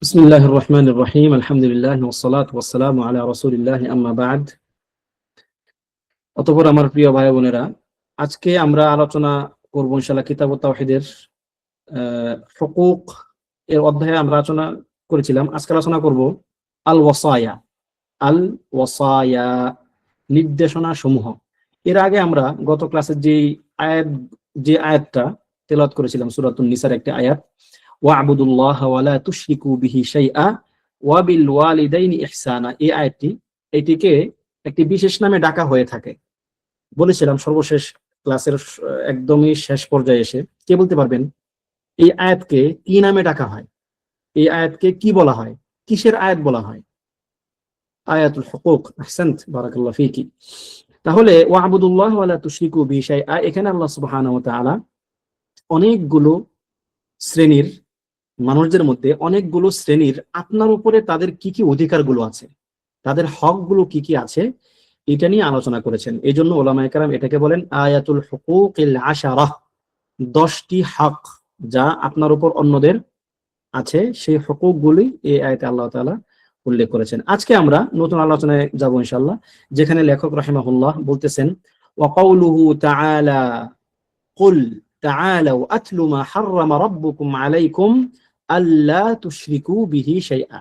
বিসমিল্লাহির রহমানির রহিম আলহামদুলিল্লাহ ওয়াসসালাতু ওয়াসসালামু আলা রাসূলিল্লাহ আম্মা বা'দ। অতঃপর আমার প্রিয় ভাই বোনেরা, আজকে আমরা আলোচনা করব ইনশাআল্লাহ কিতাবুত তাওহীদের হুকুক এর অধ্যায়ে আমরা আলোচনা করেছিলাম। আজকে আলোচনা করব আল ওয়াসায়া। আল ওয়াসায়া নির্দেশনা সমূহ। এর আগে আমরা গত ক্লাসে যে আয়াতটা তেলাওয়াত করেছিলাম সূরাতুন নিসার একটি আয়াত, ওয়া'বুদুল্লাহ ওয়া লা তুশরিকু বিহি শাইআ ওয়া বিল ওয়ালিদাইনি ইহসানা, এই আয়াতটি এটিকে একটি বিশেষ নামে ডাকা হয়ে থাকে। বলেছিলাম সর্বশেষ ক্লাসের একদমই শেষ পর্যায়ে এসে কে বলতে পারবেন এই আয়াতকে কি নামে ডাকা হয়? এই আয়াতকে কি বলা হয়? কিসের আয়াত বলা হয়? আয়াতুল হুকুক। আহসানত, বারাকাল্লাহু ফীকি। তাহলে ওয়া'বুদুল্লাহ ওয়া লা তুশরিকু বিহি শাইআ, এখানে আল্লাহ সুবহানাহু ওয়া তাআলা অনেকগুলো শ্রেণীর মানুষদের মধ্যে অনেকগুলো শ্রেণীর আপনার উপরে তাদের কি কি অধিকারগুলো আছে, তাদের হকগুলো কি কি আছে, এটা নিয়ে আলোচনা করেছেন। এই জন্য ওলামায়ে কেরাম এটাকে বলেন আয়াতুল হুকুকিল আশারাহ, 10টি হক যা আপনার উপর অন্যদের আছে, সেই হুকুকগুলি এই আয়াতে আল্লাহ তাআলা উল্লেখ করেছেন। আজকে আমরা নতুন আলোচনায় যাব ইনশাআল্লাহ, যেখানে লেখক রাহিমাহুল্লাহ বলতেছেন ওয়া কাউলুহু তাআলা কুল তাআলাউ আতলু মা হাররামা রাব্বুকুম আলাইকুম আল্লা তুশরিকু বিহি শাইআ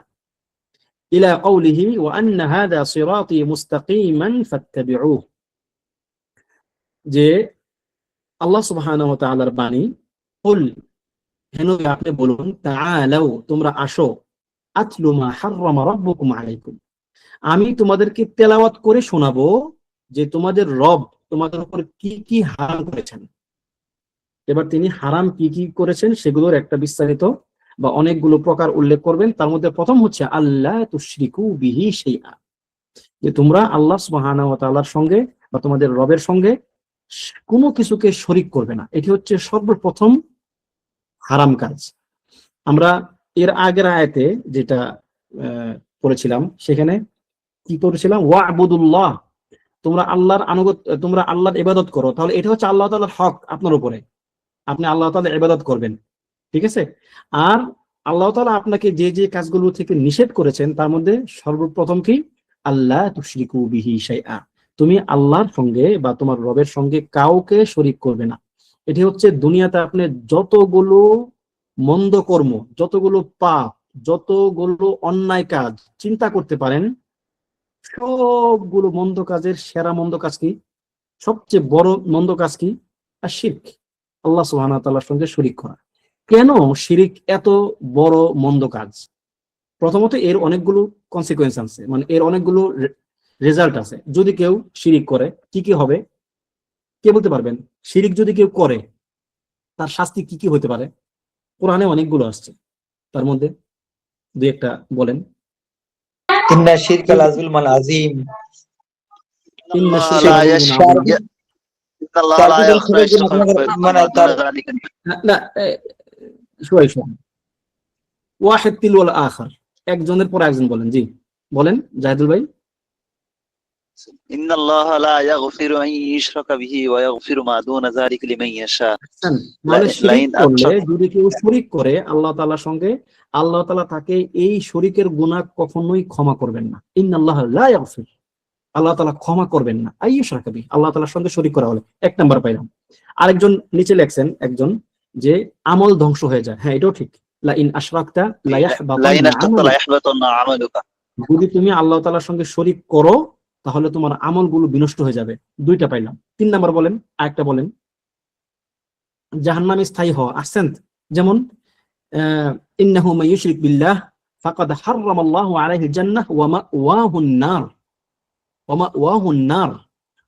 ইলা কাউলিহি ওয়া আন্না হাযা সিরাতী মুস্তাকিমান ফাত্তাবিউহু, যে আল্লাহ সুবহানাহু ওয়া তাআলার বাণী, কুল হে নবী আপনি বলুন, তাআলাউ তোমরা আসো, আতলু মা হাররামা রাব্বুকুম আলাইকুম আমি তোমাদেরকে তেলাওয়াত করে শোনাবো যে তোমাদের রব তোমাদের উপর কি কি হারাম করেছেন। এবার তিনি হারাম কি কি করেছেন সেগুলোর একটা বিস্তারিত বা অনেকগুলো প্রকার উল্লেখ করবেন। তার মধ্যে প্রথম হচ্ছে আল্লা তুশরিকু বিহি শাইআ, যে তোমরা আল্লাহ সুবহানাহু ওয়া তাআলার সঙ্গে বা তোমাদের রবের সঙ্গে কোনো কিছুকে শরীক করবে না। এটি হচ্ছে সর্বপ্রথম হারাম কাজ। আমরা এর আগের আয়াতে যেটা পড়েছিলাম সেখানে কি পড়েছিলাম, ওয়া'বুদুল্লাহ, তোমরা আল্লাহর ইবাদত করো। তাহলে এটা হচ্ছে আল্লাহ তাআলার হক আপনার উপরে, আপনি আল্লাহ তাআলার ইবাদত করবেন, ঠিক আছে? আর আল্লাহ তাআলা আপনাকে যে যে কাজগুলো থেকে নিষেধ করেছেন তার মধ্যে সর্বপ্রথম কি, আল্লাহ তুশরিকু বিহি শাইআ, তুমি আল্লাহর সঙ্গে বা তোমার রবের সঙ্গে কাউকে শরীক করবে না। এটি হচ্ছে দুনিয়াতে আপনি যতগুলো মন্দ কর্ম, যতগুলো পাপ, যতগুলো অন্যায় কাজ চিন্তা করতে পারেন, সবগুলো মন্দ কাজের সেরা মন্দ কাজ কি, সবচেয়ে বড় মন্দ কাজ কি? আর শিরক, আল্লাহ সুবহানাহু ওয়া তাআলার সঙ্গে শরীক করা। কেন শিরক এত বড় মন্দ কাজ? প্রথমত এর অনেকগুলো কনসিকুয়েন্স আছে, মানে এর অনেকগুলো রেজাল্ট আছে। যদি কেউ শিরক করে কি কি হবে কে বলতে পারবেন? শিরক যদি কেউ করে তার শাস্তি কি কি হতে পারে? কোরআনে অনেকগুলো আসছে, তার মধ্যে দুই একটা বলেন। ইন্না শিরকা লাযুলমান আযীম, ইন্না আল্লাহ শিরকা লা লাযুলমুন আযীম। আল্লাহ লা ইয়াগফিরু ইশরাকা মানে তার না, শোয় ওয়াহিদ তিলওয়াল আখার, একজনের পর একজন বলেন। জি বলেন জাহিদুল ভাই। ইন্নাল্লাহা লা ইয়াগফিরু আন ইউশরাকা বিহি ওয়া ইয়াগফিরু মা দুনা যালিকা লিমান ইয়াশা। মানে শিরক লাইন করলে, আশরাক, যদি কেউ শরীক করে আল্লাহ তাআলার সঙ্গে, আল্লাহ তাআলা তাকে এই শরীকের গুনাহ কখনোই ক্ষমা করবেন না। ইন্নাল্লাহা লা ইয়াগফির, আল্লাহ তাআলা ক্ষমা করবেন না আন ইউশরাকা বিহি, আল্লাহ তাআলার সঙ্গে শরীক করা হলে। এক নাম্বার পাইলাম। আরেকজন নিচে লেখছেন একজন, যে আমল ধ্বংস হয়ে যায়। হ্যাঁ, এটাও ঠিক। লা ইন আশরাকতা লা লাইন ইয়াহবাতান্না আশরাকতা লা আমালুকা, ইয়াহবাতান্না আমালুকা। যদি তুমি আল্লাহ তাআলার সঙ্গে শরীক করো তাহলে তোমার আমলগুলো বিনষ্ট হয়ে যাবে। দুইটা পাইলাম। 3 নাম্বার বলেন, আরেকটা বলেন। জাহান্নামে স্থায়ী হওয়া। আসছেন, যেমন ইন্নাহু মান ইউশরিক বিল্লাহ ফাকাদ হাররামাল্লাহু আলাইহিল জান্নাহ ওয়া মাওয়াহুন নার, ওয়া মাওয়াহুন নার।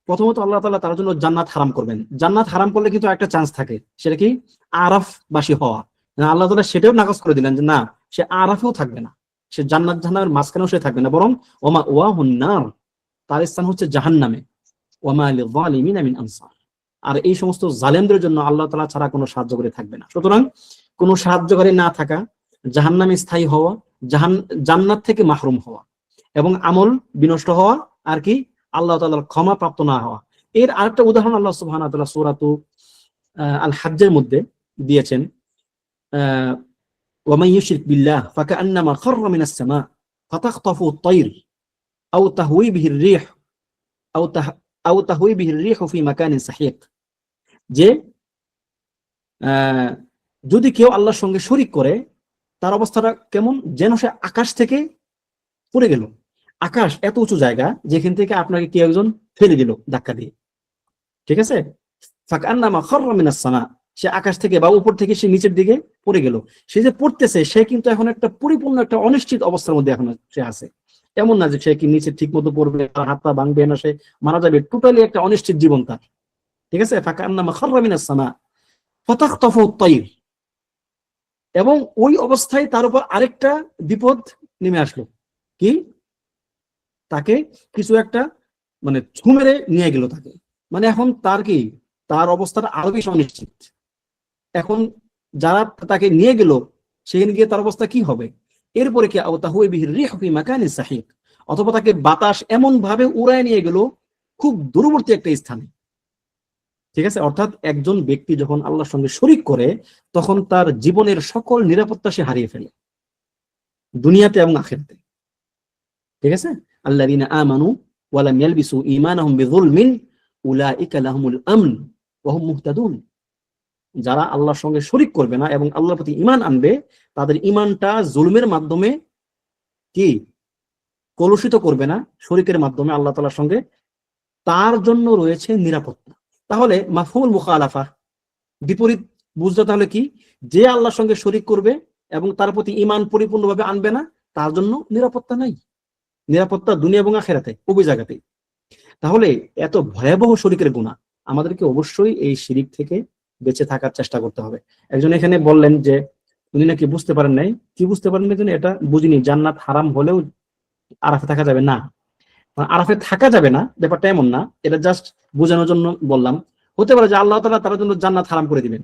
প্রথমত আল্লাহ তাআলা তার জন্য জান্নাত হারাম করবেন। জান্নাত হারাম করলে কিন্তু একটা চান্স থাকে, সেটা কি? আরাফবাসী হওয়া। আল্লাহ তাআলা সেটাও নাকচ করে দিলেন যে না, সে আরাফেও থাকবে না, সে জান্নাত জাহান্নামের মাঝখানেও সে থাকবে না, বরং ওয়া মাওয়াহুন নার, তার স্থান হচ্ছে জাহান্নামে। ওয়া মা লিয-যালিমিনা মিন আনসার, আর এই সমস্ত জালেমদের জন্য আল্লাহ তাআলা ছাড়া কোনো সাহায্যকারী থাকবে না। সুতরাং কোনো সাহায্যকারী না থাকা, জাহান্নামে স্থায়ী হওয়া, জান্নাত থেকে মাহরুম হওয়া এবং আমল বিনষ্ট হওয়া, আর কি আল্লাহ তাআলার ক্ষমা প্রাপ্ত না হওয়া। এর আরেকটা উদাহরণ আল্লাহ সুবহানাহু ওয়া তাআলা সূরাতু আল হাজ্জের মধ্যে দিয়েছেন। ومن يشرك بالله فكأنما خر من السماء فتخطفه الطير أو تهوي به الريح أو تهوي به الريح في مكان سحيق যে যদি কেউ আল্লাহর সঙ্গে শরীক করে তার অবস্থাটা কেমন, যেন সে আকাশ থেকে পড়ে গেল। আকাশ এত উঁচু জায়গা যেখান থেকে আপনাকে কেউ একজন ফেলে দিল ধাক্কা দিয়ে, ঠিক আছে? ফাকান্নামা খাররা মিনাস সামা, সে আকাশ থেকে বা উপর থেকে সে নিচের দিকে পড়ে গেল। সে যে পড়তেছে সে কিন্তু এখন একটা পরিপূর্ণ একটা অনিশ্চিত অবস্থার মধ্যে এখন সে আছে। এমন না যে সে কি নিচে ঠিক মতো পড়বে, তার হাত পা ভাঙবে না, সে মারা যাবে, টোটালি একটা অনিশ্চিত জীবন তার, ঠিক আছে? ফাকান্নামা খাররা মিনাস সামা ফাতাখতাফু আত-তায়র, এবং ওই অবস্থায় তার উপর আরেকটা বিপদ নেমে আসলো। কি? তাকে কিছু একটা মানে ছু মেরে নিয়ে গেল তাকে। মানে এখন তার কি, তার অবস্থাটা আরো বেশি অনিশ্চিত। এখন যারা তাকে নিয়ে গেল সেখানে গিয়ে তার অবস্থা কি হবে? এরপরে কি তাহুই বিহির রিহ ফি মাকানিন সাহিক, অথবা তাকে বাতাস এমন ভাবে উড়ায় নিয়ে গেল খুব দূরবর্তী একটা স্থানে, ঠিক আছে? অর্থাৎ একজন ব্যক্তি যখন আল্লাহর সঙ্গে শরীক করে তখন তার জীবনের সকল নিরাপত্তা সে হারিয়ে ফেলে, দুনিয়াতে এবং আখিরাতে, ঠিক আছে? আল্লাযীনা আমানু ওয়া লাম ইয়ালবিসু ঈমানাহুম বিযুলমিন উলাইকা লাহুমুল আমন ওয়া হুম মুহতাদুন, যারা আল্লাহর সঙ্গে শরীক করবে না এবং আল্লাহর প্রতি ঈমান আনবে তাদের ঈমানটা জুলমের মাধ্যমে কি কলুষিত করবে না, শরীকের মাধ্যমে আল্লাহ তাআলার সঙ্গে, তার জন্য রয়েছে নিরাপত্তা। তাহলে মাফহুমুল মুখালাফা, বিপরীত বুঝতে তাহলে কি, যে আল্লাহর সঙ্গে শরীক করবে এবং তার প্রতি ঈমান পরিপূর্ণভাবে আনবে না তার জন্য নিরাপত্তা নাই, নিরাপত্তা দুনিয়া এবং আখিরাতে উভয় জায়গাতেই। তাহলে এত ভয়াবহ শরীকের গুনাহ, আমাদেরকে অবশ্যই এই শিরিক থেকে বেঁচে থাকার চেষ্টা করতে হবে। একজন এখানে বললেন যে উনি নাকি বুঝতে পারেন নাই, কি বুঝতে পারেন না, এটা বুঝিনি, জান্নাত হারাম হলেও আরাফে থাকা যাবে না। আরাফে থাকা যাবে না ব্যাপারটা এমন না, এটা জাস্ট বোঝানোর জন্য বললাম। হতে পারে যে আল্লাহ তাআলা তার জন্য জান্নাত হারাম করে দিবেন,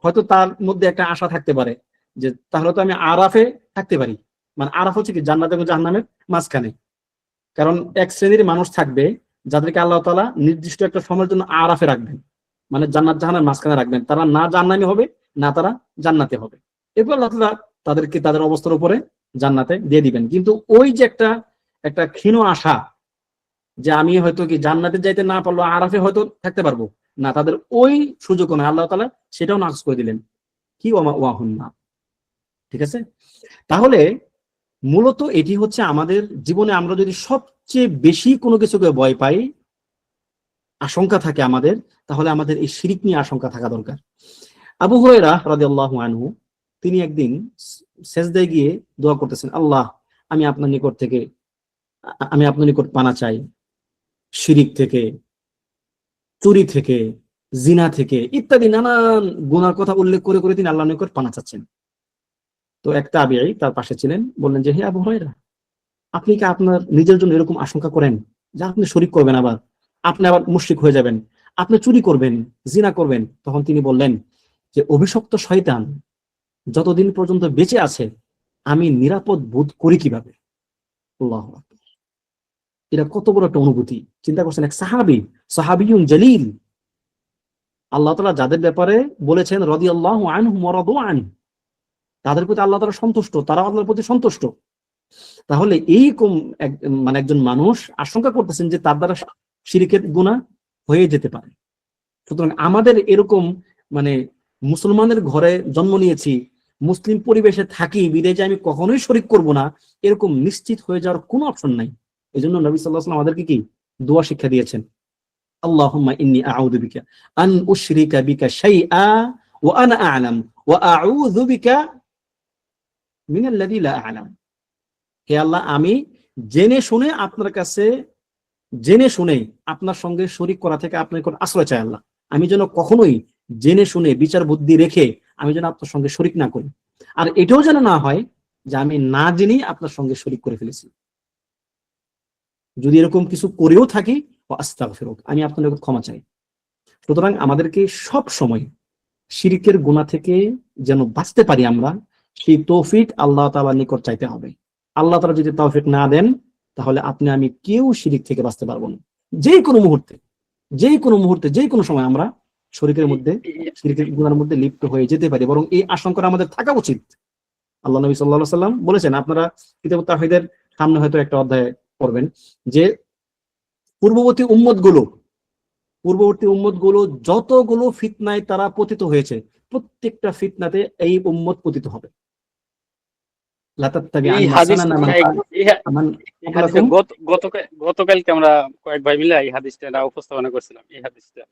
হয়তো তার মধ্যে একটা আশা থাকতে পারে যে তাহলে তো আমি আরাফে থাকতে পারি। মানে আরাফ হচ্ছে কি জান্নাত এবং জাহান্নামের মাঝখানে, কারণ এক শ্রেণীর মানুষ থাকবে যাদেরকে আল্লাহ তাআলা নির্দিষ্ট একটা সময়ের জন্য আরাফে রাখবেন, মানে জান্নাত জাহান্নামের মাঝখানে রাখবেন, তারা না জাহান্নামী হবে না তারা জান্নাতে হবে। এরপর আল্লাহ তাআলা তাদেরকে তাদের অবস্থার উপরে জান্নাতে দিয়ে দিবেন। কিন্তু ওই যে একটা ক্ষীণ আশা যে আমি হয়তো কি জান্নাতে যাইতে না পারলো আরাফে হয়তো থাকতে পারবো না, তাদের ওই সুযোগ নয়, আল্লাহ তাআলা সেটাও নাকচ করে দিলেন। কি ওয়াহুন না, ঠিক আছে? তাহলে মূলত এটি হচ্ছে আমাদের জীবনে আমরা যদি সবচেয়ে বেশি কোনো কিছুকে ভয় পাই, আশঙ্কা থাকে আমাদের, তাহলে আমাদের এই শিরিক নিয়ে আশঙ্কা থাকা দরকার। আবু হুরায়রা রাদিয়াল্লাহু আনহু তিনি একদিন সেজদায় গিয়ে দোয়া করতেছেন, আল্লাহ আমি আপনার নিকট পানা চাই শিরিক থেকে, চুরি থেকে, জিনা থেকে ইত্যাদি নানান গুনার কথা উল্লেখ করে করে তিনি আল্লাহর নিকট পানা চাচ্ছেন। তো এক তাবিঈ তার পাশে ছিলেন, বললেন যে হে আবু হুরায়রা, আপনি কি আপনার নিজের জন্য এরকম আশঙ্কা করেন যে আপনি শরীক করবেন, আপনি আবার মুশরিক হয়ে যাবেন, আপনি চুরি করবেন, জিনা করবেন? তখন তিনি বললেন যে অভিশপ্ত শয়তান যতদিন পর্যন্ত বেঁচে আছে আমি নিরাপদ বোধ করি কিভাবে? আল্লাহু আকবার, এটা কত বড় একটা অনুভূতি! চিন্তা করছেন, এক সাহাবিয়ুন জলিল, আল্লাহ তাআলা যাদের ব্যাপারে বলেছেন রাদিয়াল্লাহু আনহুম ওয়া রাদু আন, তাদের প্রতি আল্লাহ তাআলা সন্তুষ্ট, তারা আল্লাহর প্রতি সন্তুষ্ট। তাহলে এইরকম মানে একজন মানুষ আশঙ্কা করতেছেন যে তার দ্বারা শিরকের গুনাহ হয়ে যেতে পারে। সুতরাং আমাদের এরকম মানে মুসলমানের ঘরে জন্ম নিয়েছি, মুসলিম পরিবেশে থাকি, বিদেশে আমি কখনোই শরীক করব না, এরকম নিশ্চিত হয়ে যাওয়ার কোনো অপশন নাই। এই জন্য নবী সাল্লাল্লাহু আলাইহি ওয়াসাল্লাম আমাদেরকে কি দোয়া শিক্ষা দিয়েছেন, আল্লাহুম্মা ইন্নী আউযু বিকা আন উশরিকা বিকা শাইআ ওয়া আনা আ'লাম ওয়া আউযু বিকা মিনাল্লাযী লা আ'লাম। হে আল্লাহ, আমি জেনে শুনে আপনার সঙ্গে শরীক করা থেকে আপনার নিকট আশ্রয় চাই। আল্লাহ, আমি যেন কখনোই জেনে শুনে বিচার বুদ্ধি রেখে আমি যেন আপনার সঙ্গে শরীক না করি, আর এটাও যেন না হয় যে আমি না জেনেই আপনার সঙ্গে শরীক করে ফেলেছি। যদি এরকম কিছু করেও থাকি আস্তাগফিরুক, আমি আপনার নিকট ক্ষমা চাই। সুতরাং আমাদেরকে সব সময় শিরকের গুনাহ থেকে যেন বাঁচতে পারি আমরা, সেই তৌফিক আল্লাহ তাআলার নিকট চাইতে হবে। আল্লাহ তাআলা যদি তৌফিক না দেন তাহলে আপনি আমি কেউ শিরক থেকে বাঁচতে পারবো না। যে কোনো মুহূর্তে যে কোনো সময় আমরা শিরকের গুনাহের মধ্যে লিপ্ত হয়ে যেতে পারি, বরং এই আশঙ্কা আমাদের থাকা উচিত আল্লাহ নবী সাল্লাল্লাহু আলাইহি সাল্লাম বলেছেন, আপনারা কিতাব তাওহীদের সামনে হয়তো একটা অধ্যায় পড়বেন, যে পূর্ববর্তী উম্মতগুলো যতগুলো ফিতনায় তারা পতিত হয়েছে, প্রত্যেকটা ফিতনাতে এই উম্মত পতিত হবে। এই হাদিসটা গতকালকে আমরা কয়েক ভাই মিলে এই হাদিসটা উপস্থাপনা করছিলাম, এই হাদিসটা।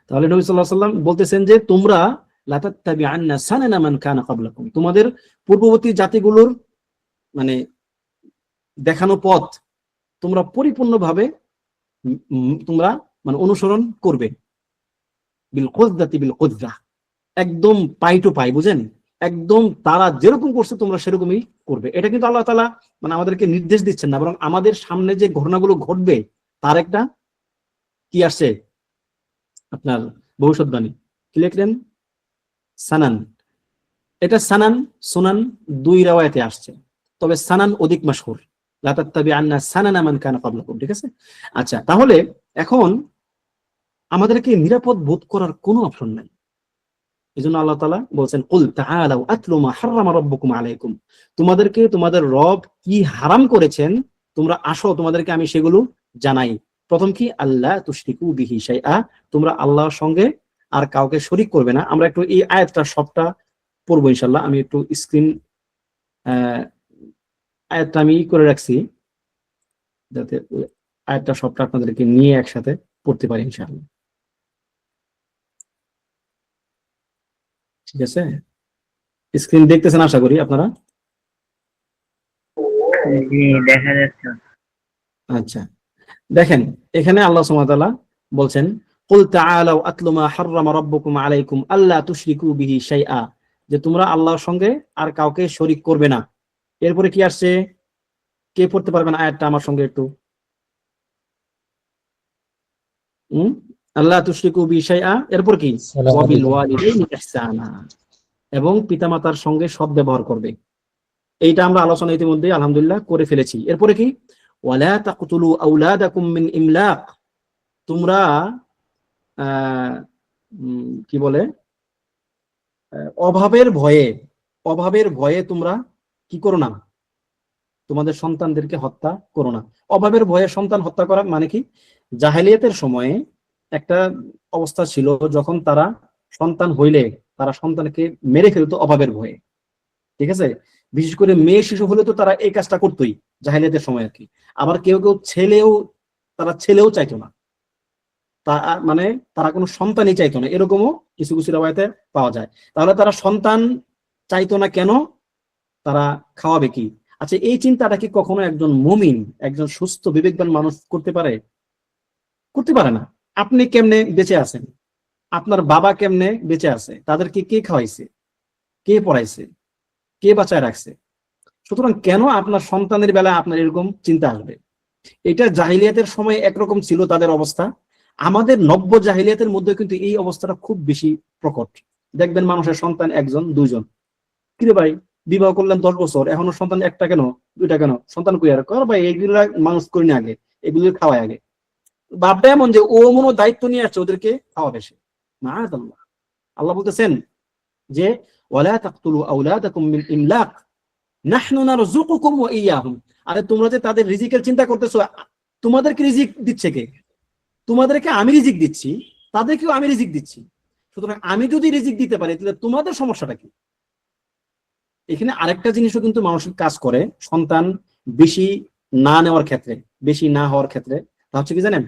তাহলে নবী সাল্লাল্লাহু আলাইহি ওয়াসাল্লাম বলতেছেন যে তোমরা লাতাত্তাবিআন্না সানানা মান কানা ক্বাবলাকুম, তোমাদের পূর্ববর্তী জাতিগুলোর মানে দেখানো পথ তোমরা পরিপূর্ণভাবে তোমরা মানে অনুসরণ করবে। বিল কুযদাতি বিল কুযদা, একদম পাই টু পাই, বুঝেন, একদম তারা যেরকম করছে তোমরা সেরকমই করবে। এটা কিন্তু আল্লাহ তাআলা মানে আমাদেরকে নির্দেশ দিচ্ছেন না, বরং আমাদের সামনে যে ঘটনাগুলো ঘটবে তার একটা কি আসছে আপনার ভবিষ্যৎবাণী। কি লিখলেন? সানান। এটা সানান সুনান দুই রাওয়ায়াতে আসছে, তবে সানান অধিক মাশহুর। লা তাত্তাবিআন্না সানানা মান কানা ক্বাবলাকুম, ঠিক আছে? আচ্ছা, তাহলে এখন আমাদেরকে নিরাপদ বোধ করার কোনো অপশন নাই। এজন্য আল্লাহ তাআলা বলছেন, কুল তাআলাউ আতলু মা হাররামা রাব্বুকুম আলাইকুম, তোমাদেরকে তোমাদের রব কি হারাম করেছেন তোমরা আসো, তোমাদেরকে আমি সেগুলো জানাই। প্রথম কি? আল্লাহ তুশরিকু বিহি শাইআ, তোমরা আল্লাহর সঙ্গে আর কাউকে শরীক করবে না। আমরা একটু এই আয়াতটা সবটা পড়বো ইনশাআল্লাহ। আমি একটু স্ক্রিন আয়াতটা আমি করে রাখছি যাতে আয়াতটা সবটা আপনাদেরকে নিয়ে একসাথে পড়তে পারি ইনশাআল্লাহ। ঠিক আছে, স্ক্রিন দেখতেছেন আশা করি আপনারা। দেখা যাচ্ছে। আচ্ছা, দেখেন এখানে আল্লাহ সুবহানাহু ওয়া তাআলা বলছেন, কুল তাআলাউ আতলু মা হাররামা রাব্বুকুম আলাইকুম আল্লা তুশরিকু বিহি শাইআ, যে তোমরা আল্লাহর সঙ্গে আর কাউকে শরীক করবে না। এরপরে কি আসছে? কে পড়তে পারবেন আয়াতটা আমার সঙ্গে একটু? আল্লাহ তুশরিকু বিহি শাইআ, এরপর কি? ওয়া বিল ওয়ালিদাইনি ইহসানা, এবং পিতামাতার সঙ্গে সৎ ব্যবহার করবে। এইটা আমরা আলোচনা ইতিমধ্যে আলহামদুলিল্লাহ করে ফেলেছি। এরপরে কি? ওয়ালা তাকতুলু আওলাদাকুম মিন ইমলাক, তোমরা কি বলে অভাবের ভয়ে তোমরা কি করো না, তোমাদের সন্তানদেরকে হত্যা করো না। অভাবের ভয়ে সন্তান হত্যা করা মানে কি? জাহেলিয়াতের সময়ে একটা অবস্থা ছিল, যখন তারা সন্তান হইলে তারা সন্তানকে মেরে ফেলতো অভাবের ভয়ে, ঠিক আছে? বিশেষ করে মেয়ে শিশু হলে তো তারা এই কাজটা করতোই জাহেলিয়াতের সময় আর কি। আবার কেউ কেউ ছেলেও চাইতো না, মানে তারা কোনো সন্তানই চাইতো না, এরকমও কিছু কিছু রাওয়ায়াতে পাওয়া যায়। তাহলে তারা সন্তান চাইতো না কেন? তারা খাওয়াবে কি? আচ্ছা, এই চিন্তাটা কি কখনো একজন মুমিন, একজন সুস্থ বিবেকবান মানুষ করতে পারে? করতে পারে না। আপনি কেমনে বেঁচে আছেন? আপনার বাবা কেমনে বেঁচে আছে? তাদেরকে কে খাওয়াইছে? কে পড়াইছে? কে বাঁচায় রাখছে? সুতরাং কেন আপনার সন্তানের বেলায় আপনার এরকম চিন্তা আসবে? এটা জাহিলিয়াতের সময় একরকম ছিল তাদের অবস্থা। আমাদের নব্য জাহিলিয়াতের মধ্যে কিন্তু এই অবস্থাটা খুব বেশি প্রকট। দেখবেন মানুষের সন্তান একজন দুইজন, কিরে ভাই বিবাহ করলেন 10 বছর, এখনো সন্তান একটা কেন, দুইটা কেন, সন্তান কই আর? কর ভাই, এগুলা মানুষ করি না আগে, এগুলো খাওয়ায় আগে। ভাবটা এমন যে ও মনো দায়িত্ব নিয়ে আসছে ওদেরকে খাওয়াবে সে। মাআযাল্লাহ, আল্লাহ বলতেছেন যে ওয়ালা তাকতুলু আওলাদাকুম মিন ইমলাক নাহনু নারযুকুকুম ওয়া ইয়্যাহুম, আরে তোমরা যে তাদের রিজিকের চিন্তা করতেছো, তোমাদেরকে রিজিক দিচ্ছে কে? তোমাদেরকে আমি রিজিক দিচ্ছি, তাদেরকেও আমি রিজিক দিচ্ছি। সুতরাং আমি যদি রিজিক দিতে পারি তাহলে তোমাদের সমস্যাটা কি? এখানে আরেকটা জিনিসও কিন্তু মানসিক কাজ করে সন্তান বেশি না নেওয়ার ক্ষেত্রে, বেশি না হওয়ার ক্ষেত্রে। তা হচ্ছে কি জানেন?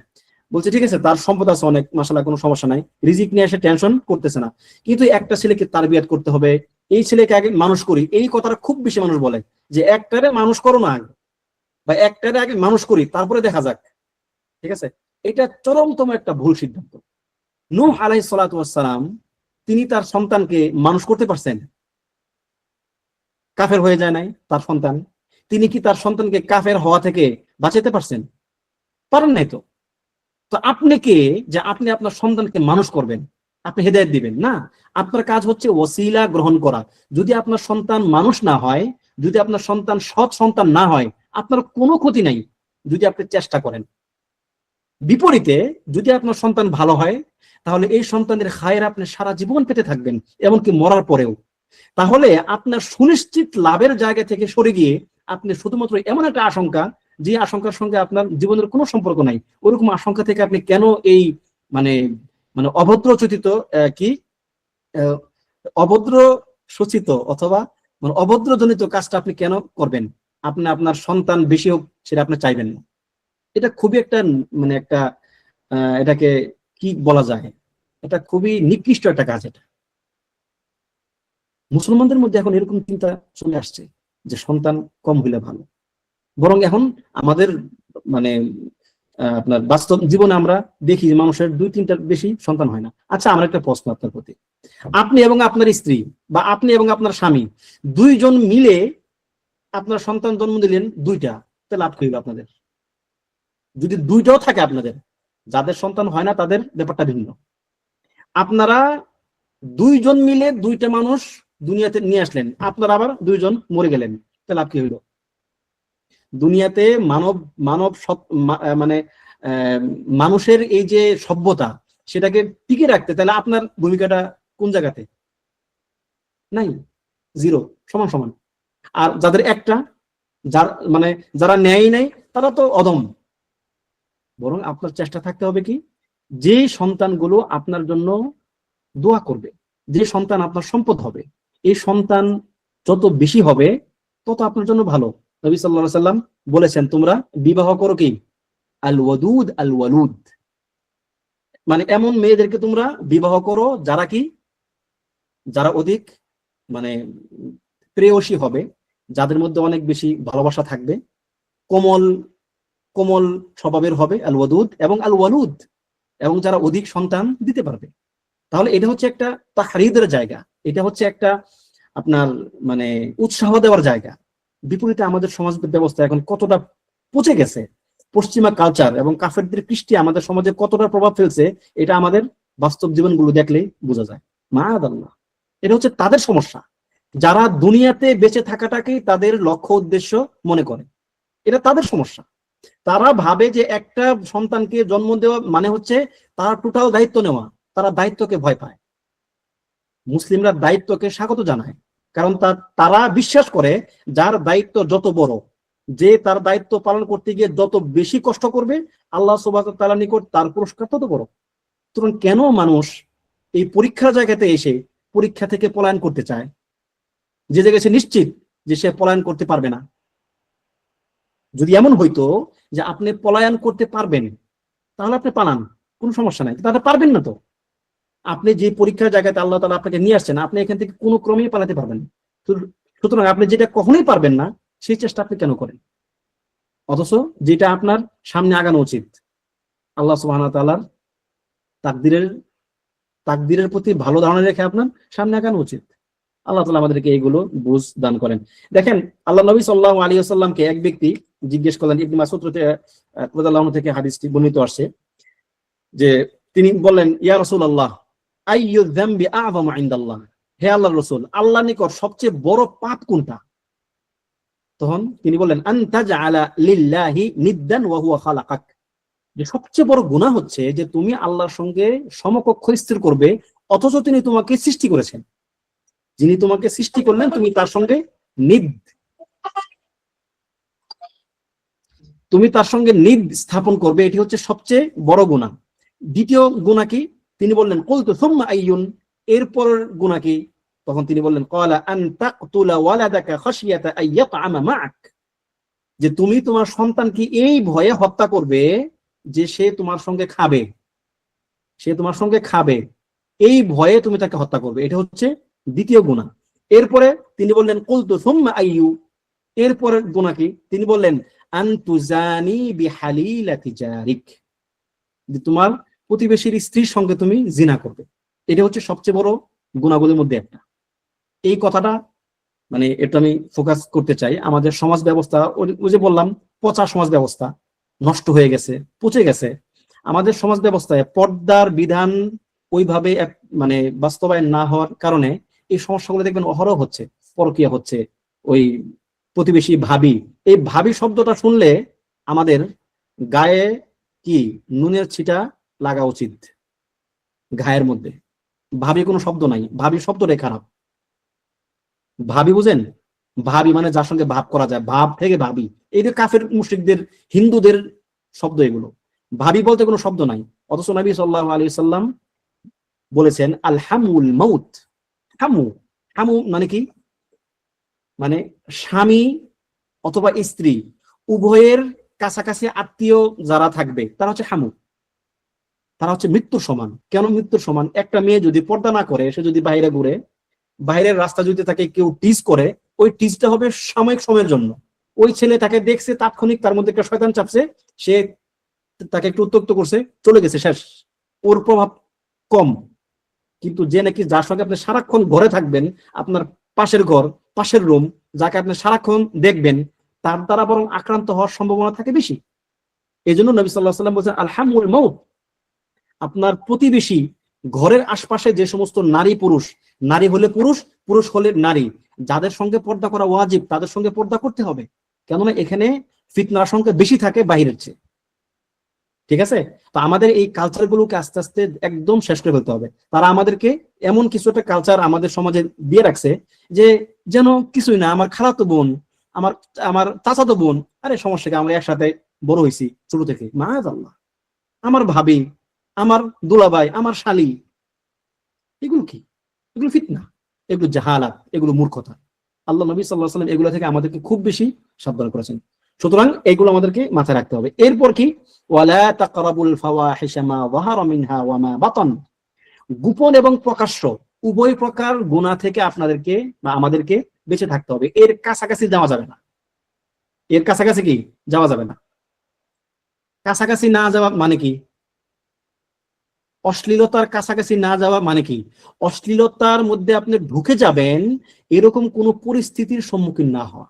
বলছে ঠিক আছে তার সম্পদ আছে অনেক, মাশাআল্লাহ, কোনো সমস্যা নাই, রিজিক নিয়ে এসে টেনশন করতেছে না, কিন্তু একটা ছেলেকে তারবিয়াত করতে হবে, এই ছেলেকে আগে মানুষ করি, এই কথাটা খুব বেশি মানুষ বলে যে একটারে মানুষ করো না আগে, বা একটারে আগে মানুষ করি তারপরে দেখা যাক, ঠিক আছে? এটা চরমতম একটা ভুল সিদ্ধান্ত। নূহ আলাইহিস সালাতু ওয়াস সালাম তিনি তার সন্তানকে মানুষ করতে পারছেন? কাফের হয়ে যায় নাই তার সন্তান? তিনি কি তার সন্তানকে কাফের হওয়া থেকে বাঁচাতে পারছেন? পারেন নাই তো। তো আপনি কে যে আপনি আপনার সন্তানকে মানুষ করবেন, আপনি হেদায়েত দিবেন? না, আপনার কাজ হচ্ছে ওসিলা গ্রহণ করা। যদি আপনার সন্তান মানুষ না হয়, যদি আপনার সন্তান সৎ সন্তান না হয়, আপনার কোনো ক্ষতি নাই যদি আপনি চেষ্টা করেন। বিপরীতে যদি আপনার সন্তান ভালো হয়, তাহলে এই সন্তানের খায়ের আপনি সারা জীবন পেতে থাকবেন, এমনকি মরার পরেও। তাহলে আপনার সুনিশ্চিত লাভের জায়গা থেকে সরে গিয়ে আপনি শুধুমাত্র এমন একটা আশঙ্কা, যে আশঙ্কার সঙ্গে আপনার জীবনের কোনো সম্পর্ক নাই, ওরকম আশঙ্কা থেকে আপনি কেন এই মানে মানে অভদ্রচিত কি আহ, অভদ্র সূচিত অথবা মানে অভদ্রজনিত কাজটা আপনি কেন করবেন? আপনি আপনার সন্তান বেশি হোক সেটা আপনি চাইবেন না। এটা খুবই একটা মানে একটা এটাকে কি বলা যায়, এটা খুবই নিকৃষ্ট একটা কাজ। এটা মুসলমানদের মধ্যে এখন এরকম চিন্তা চলে আসছে যে সন্তান কম হইলে ভালো। বরং এখন আমাদের মানে আপনার বাস্তব জীবনে আমরা দেখি যে মানুষের 2-3টার বেশি সন্তান হয় না। আচ্ছা, আমার একটা প্রশ্ন আপনার প্রতি, আপনি এবং আপনার স্ত্রী বা আপনি এবং আপনার স্বামী দুইজন মিলে আপনার সন্তান জন্ম দিলেন 2টা, তাহলে লাভ কি হইল আপনাদের? যদি 2টাও থাকে আপনাদের, যাদের সন্তান হয় না তাদের ব্যাপারটা ভিন্ন। আপনারা 2জন মিলে 2টা মানুষ দুনিয়াতে নিয়ে আসলেন, আপনারা আবার 2জন মরে গেলেন, তাহলে লাভ কি হইল? দুনিয়াতে মানব মানব মানে মানুষের এই যে সভ্যতা, সেটাকে টিকে রাখতে তাহলে আপনার ভূমিকাটা কোন জায়গাতে? নাই, 0, সমান সমান। আর যাদের একটা, যার মানে যারা নেয় নাই তারা তো অদম। বরং আপনার চেষ্টা থাকতে হবে কি, যে সন্তানগুলো আপনার জন্য দোয়া করবে, যে সন্তান আপনার সম্পদ হবে, এই সন্তান যত বেশি হবে তত আপনার জন্য ভালো। নবী সাল্লাল্লাহু আলাইহি সাল্লাম বলেছেন, তোমরা বিবাহ করো কি আল ওয়াদুদ আল ওয়ালুদ, মানে এমন মেয়েদেরকে তোমরা বিবাহ করো যারা অধিক মানে প্রেয়সী হবে, যাদের মধ্যে অনেক বেশি ভালোবাসা থাকবে, কোমল কোমল স্বভাবের হবে, আল ওয়াদুদ এবং আল ওয়ালুদ, এবং যারা অধিক সন্তান দিতে পারবে। তাহলে এটা হচ্ছে একটা তাহরিদের জায়গা, এটা হচ্ছে একটা আপনার মানে উৎসাহ দেওয়ার জায়গা। বিপরীতে আমাদের সমাজ ব্যবস্থা এখন কতটা পচে গেছে, পশ্চিমা কালচার এবং কাফেরদের কৃষ্টি আমাদের সমাজে কতটা প্রভাব ফেলছে, এটা আমাদের বাস্তব জীবনগুলো দেখলেই বোঝা যায়। মাআদাল্লাহ, এটা হচ্ছে তাদের সমস্যা, যারা দুনিয়াতে বেঁচে থাকাটাকেই তাদের লক্ষ্য উদ্দেশ্য মনে করে। এটা তাদের সমস্যা। তারা ভাবে যে একটা সন্তানকে জন্ম দেওয়া মানে হচ্ছে তার টোটাল দায়িত্ব নেওয়া। তারা দায়িত্বকে ভয় পায়। মুসলিমরা দায়িত্বকে স্বাগত জানায়, কারণ তারা বিশ্বাস করে যার দায়িত্ব যত বড়, যে তার দায়িত্ব পালন করতে গিয়ে যত বেশি কষ্ট করবে, আল্লাহ সুবহানাহু ওয়া তাআলার নিকট তার পুরস্কার তত বড়। সুতরাং কেন মানুষ এই পরীক্ষার জায়গাতে এসে পরীক্ষা থেকে পলায়ন করতে চায়, যে জায়গায় সে নিশ্চিত যে সে পলায়ন করতে পারবে না? যদি এমন হইতো যে আপনি পলায়ন করতে পারবেন, তাহলে আপনি পালান, কোনো সমস্যা নাই। তাহলে পারবেন না তো, আপনি যে পরীক্ষার জায়গাতে আল্লাহ তাআলা আপনাকে নিয়ে আসছেন, আপনি এখান থেকে কোনো ক্রমেই পালাতে পারবেন না। সুতরাং আপনি যেটা কখনোই পারবেন না, সেই চেষ্টা আপনি কেন করেন? অথচ যেটা আপনার সামনে আগানো উচিত, আল্লাহ সুবহানাহু ওয়া তাআলার তাকদীরের প্রতি ভালো ধারণা রেখে আপনার সামনে আগানো উচিত। আল্লাহ তাআলা আমাদেরকে এইগুলো বুঝ দান করেন। দেখেন, আল্লাহ নবী সাল্লাল্লাহু আলাইহি ওয়াসাল্লামকে এক ব্যক্তি জিজ্ঞেস করলেন, ইবনে মাসউদ রাদিয়াল্লাহু আনহু থেকে হাদিসটি বর্ণিত আসছে, যে তিনি বললেন, ইয়া রাসূলুল্লাহ, আইয়ু যামবি আ'যামু ইনদাল্লাহ, হে আল্লাহর রাসূল, আল্লাহর নিকট সবচেয়ে বড় পাপ কোনটা? তখন তিনি বললেন, আন তাজআলা লিল্লাহি নিদ্দান ওয়া হুয়া খালাকাক, যে সবচেয়ে বড় গুনাহ হচ্ছে যে তুমি আল্লাহর সঙ্গে সমকক্ষ স্থির করবে, অথচ তিনি তোমাকে সৃষ্টি করেছেন। যিনি তোমাকে সৃষ্টি করলেন, তুমি তার সঙ্গে নিদ স্থাপন করবে, এটি হচ্ছে সবচেয়ে বড় গুনাহ। দ্বিতীয় গুনাহ কি? তিনি বললেন, কুলতু সুম্মা আইয়ুন, এরপর গুনাহ কি? তখন তিনি বললেন, ক্বালা আন তাকতুলা ওয়ালাদাকা খাশিয়াতা আইয়াতআমা মা'আক, যে তুমি তোমার সন্তানকে এই ভয়ে হত্যা করবে যে সে তোমার সঙ্গে খাবে, এই ভয়ে তুমি তাকে হত্যা করবে। এটা হচ্ছে দ্বিতীয় গুনাহ। এরপরে তিনি বললেন, কুলতু সুম্মা আইয়ু, এরপরের গুনাহ কি? তিনি বললেন, আন তুজানি বিহালিলাতি জারিক, যে তোমার প্রতিবেশীর স্ত্রীর সঙ্গে তুমি জিনা করবে। এটা হচ্ছে সবচেয়ে বড় গুনাহগুলোর মধ্যে একটা। এই কথাটা মানে এটা আমি ফোকাস করতে চাই। আমাদের সমাজ ব্যবস্থা, ওই যে বললাম, পচা সমাজ ব্যবস্থা, নষ্ট হয়ে গেছে, পচে গেছে। আমাদের সমাজ ব্যবস্থায় পর্দার বিধান ওইভাবে মানে বাস্তবায়ন না হওয়ার কারণে এই সমস্যাগুলো দেখবেন অহরহ হচ্ছে। পরকীয়া হচ্ছে, ওই প্রতিবেশী ভাবি, এই ভাবি শব্দটা শুনলে আমাদের গায়ে কি নুনের ছিটা লাগা উচিত। গায়ের মধ্যে ভাবি কোনো শব্দ নাই, ভাবি শব্দটাই খারাপ। ভাবি বুঝেন? ভাবি মানে যার সঙ্গে ভাব করা যায়, ভাব থেকে ভাবি। এই যে কাফের মুশরিকদের, হিন্দুদের শব্দ এগুলো। ভাবি বলতে কোনো শব্দ নাই, অথচ নবী সাল্লাল্লাহু আলাইহি সাল্লাম বলেছেন আল হামুল মাউত। হামু, হামু মানে কি? মানে স্বামী অথবা স্ত্রী উভয়ের কাছাকাছি আত্মীয় যারা থাকবে তারা হচ্ছে হামু, তারা হচ্ছে মৃত্যুর সমান। কেন মৃত্যুর সমান? একটা মেয়ে যদি পর্দা না করে, সে যদি বাইরে ঘুরে, বাইরের রাস্তা যদি তাকে কেউ টিজ করে, ওই টিজটা হবে সাময়িক সময়ের জন্য। ওই ছেলে তাকে দেখছে, তাৎক্ষণিক তার মধ্যে একটা শয়তান চাপছে, সে তাকে একটু উত্ত্যক্ত করছে, চলে গেছে, শেষ। ওর প্রভাব কম। কিন্তু যে নাকি যার সঙ্গে আপনি সারাক্ষণ ঘরে থাকবেন, আপনার পাশের ঘর, পাশের রুম, যাকে আপনি সারাক্ষণ দেখবেন, তার দ্বারা বরং আক্রান্ত হওয়ার সম্ভাবনা থাকে বেশি। এই জন্য নবী সাল্লাল্লাহু আলাইহি ওয়াসাল্লাম বলছেন আল হামুল মাউত। আপনার প্রতিবেশী, ঘরের আশপাশে যে সমস্ত নারী পুরুষ, নারী হলে পুরুষ, পুরুষ হলে নারী, যাদের সঙ্গে পর্দা করা ওয়াজিব তাদের সঙ্গে পর্দা করতে হবে। কেননা এখানে ফিতনার সংখ্যা বেশি থাকে বাহিরের চেয়ে। ঠিক আছে? তো আমাদের এই কালচার গুলোকে আস্তে আস্তে একদম শেষ করে ফেলতে হবে। তারা আমাদেরকে এমন কিছু একটা কালচার আমাদের সমাজে দিয়ে রাখছে যে যেন কিছুই না, আমার খালাতো বোন, আমার আমার চাচাতো বোন, আরে সমস্যা কি, আমরা একসাথে বড় হয়েছি ছোট থেকে, মাআযাল্লাহ, আমার ভাবি, আমার দুলাভাই, আমার শালি, এগুলো কি? এগুলো ফিতনা, এগুলো জাহালাত, এগুলো মূর্খতা। আল্লাহ নবী সাল্লাল্লাহু আলাইহি ওয়াসাল্লাম এগুলো থেকে আমাদেরকে খুব বেশি সাবধান করেছেন। সুতরাং এগুলো আমাদেরকে মাথায় রাখতে হবে। এরপর কি? ওয়ালা তাকরাবুল ফাওয়াহিশা মা যাহারা মিনহা ওয়া মা বাতান। গোপন এবং প্রকাশ্য উভয় প্রকার গুনাহ থেকে আপনাদেরকে বা আমাদেরকে বেঁচে থাকতে হবে। এর কাছাকাছি যাওয়া যাবে না। এর কাছাকাছি কি? যাওয়া যাবে না। কাছাকাছি না যাওয়া মানে কি? অশ্লীলতার কাছাকাছি না যাওয়া মানে কি? অশ্লীলতার মধ্যে আপনি ঢুকে যাবেন এরকম কোন পরিস্থিতির সম্মুখীন না হওয়া।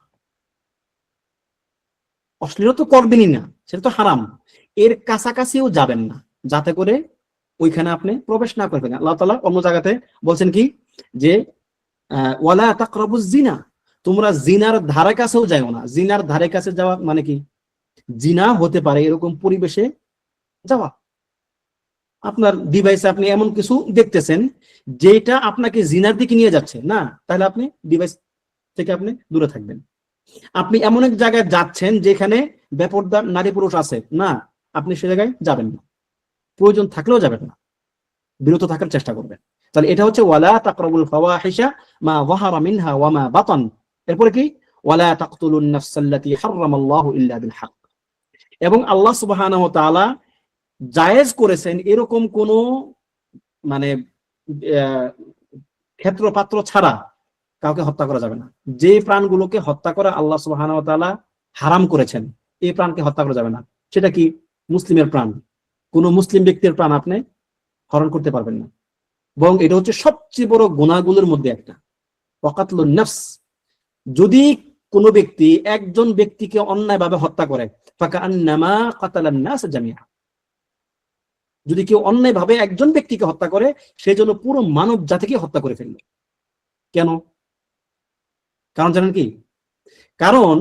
অশ্লীলতা করবেনই না, সেটা তো হারাম। এর কাছাকাছিও যাবেন না, যাতে করে ওইখানে আপনি প্রবেশ না করবেন। আল্লাহ তাআলা অন্য জায়গাতে বলছেন কি? যে ওয়ালা তাকরাবুজ জিনা, তোমরা জিনার ধারে কাছেও যাও না। জিনার ধারে কাছে যাওয়া মানে কি? জিনা হতে পারে এরকম পরিবেশে যাওয়া। আপনার ডিভাইসে আপনি এমন কিছু দেখতেছেন যেটা আপনাকে জিনার দিকে নিয়ে যাচ্ছে না, তাহলে আপনি ডিভাইস থেকে আপনি দূরে থাকবেন। আপনি এমন এক জায়গায় যাচ্ছেন যেখানে বেপরদা নারী পুরুষ আছে, না, আপনি সে জায়গায় যাবেন না। প্রয়োজন থাকলেও যাবেন না, বিরত থাকার চেষ্টা করবেন। তাহলে এটা হচ্ছে ওয়ালা তাকরাবুল ফাওয়াহিশা মা যাহারা মিনহা ওয়া মা বাতান। এরপরে কি? ওয়ালা তাকতুলুন নাফসাল্লাতী হারামাল্লাহু ইল্লা বিল হক। এবং আল্লাহ সুবহানাহু ওয়া তাআলা জায়েজ করেছেন এরকম কোন মানে ক্ষেত্র পাত্র ছাড়া কাউকে হত্যা করা যাবে না। যে প্রাণগুলোকে হত্যা করা আল্লাহ সুবহানাহু ওয়া তাআলা হারাম করেছেন, এই প্রাণকে হত্যা করা যাবে না। সেটা কি? মুসলিমের প্রাণ। কোন মুসলিম ব্যক্তির প্রাণ আপনি হরণ করতে পারবেন না। বরং এটা হচ্ছে সবচেয়ে বড় গুনাহগুলোর মধ্যে একটা, ওয়াকাতলুন নাফস। যদি কোনো ব্যক্তি একজন ব্যক্তিকে অন্যায়ভাবে হত্যা করে, ফাকান্নামা কাতালান নাস জামিআ, যদি কেউ অন্যায়ভাবে একজন ব্যক্তিকে হত্যা করে, সেই জন্য পুরো মানব জাতিকে হত্যা করে ফেলল। কেন? কারণ জানেন কি? কারণ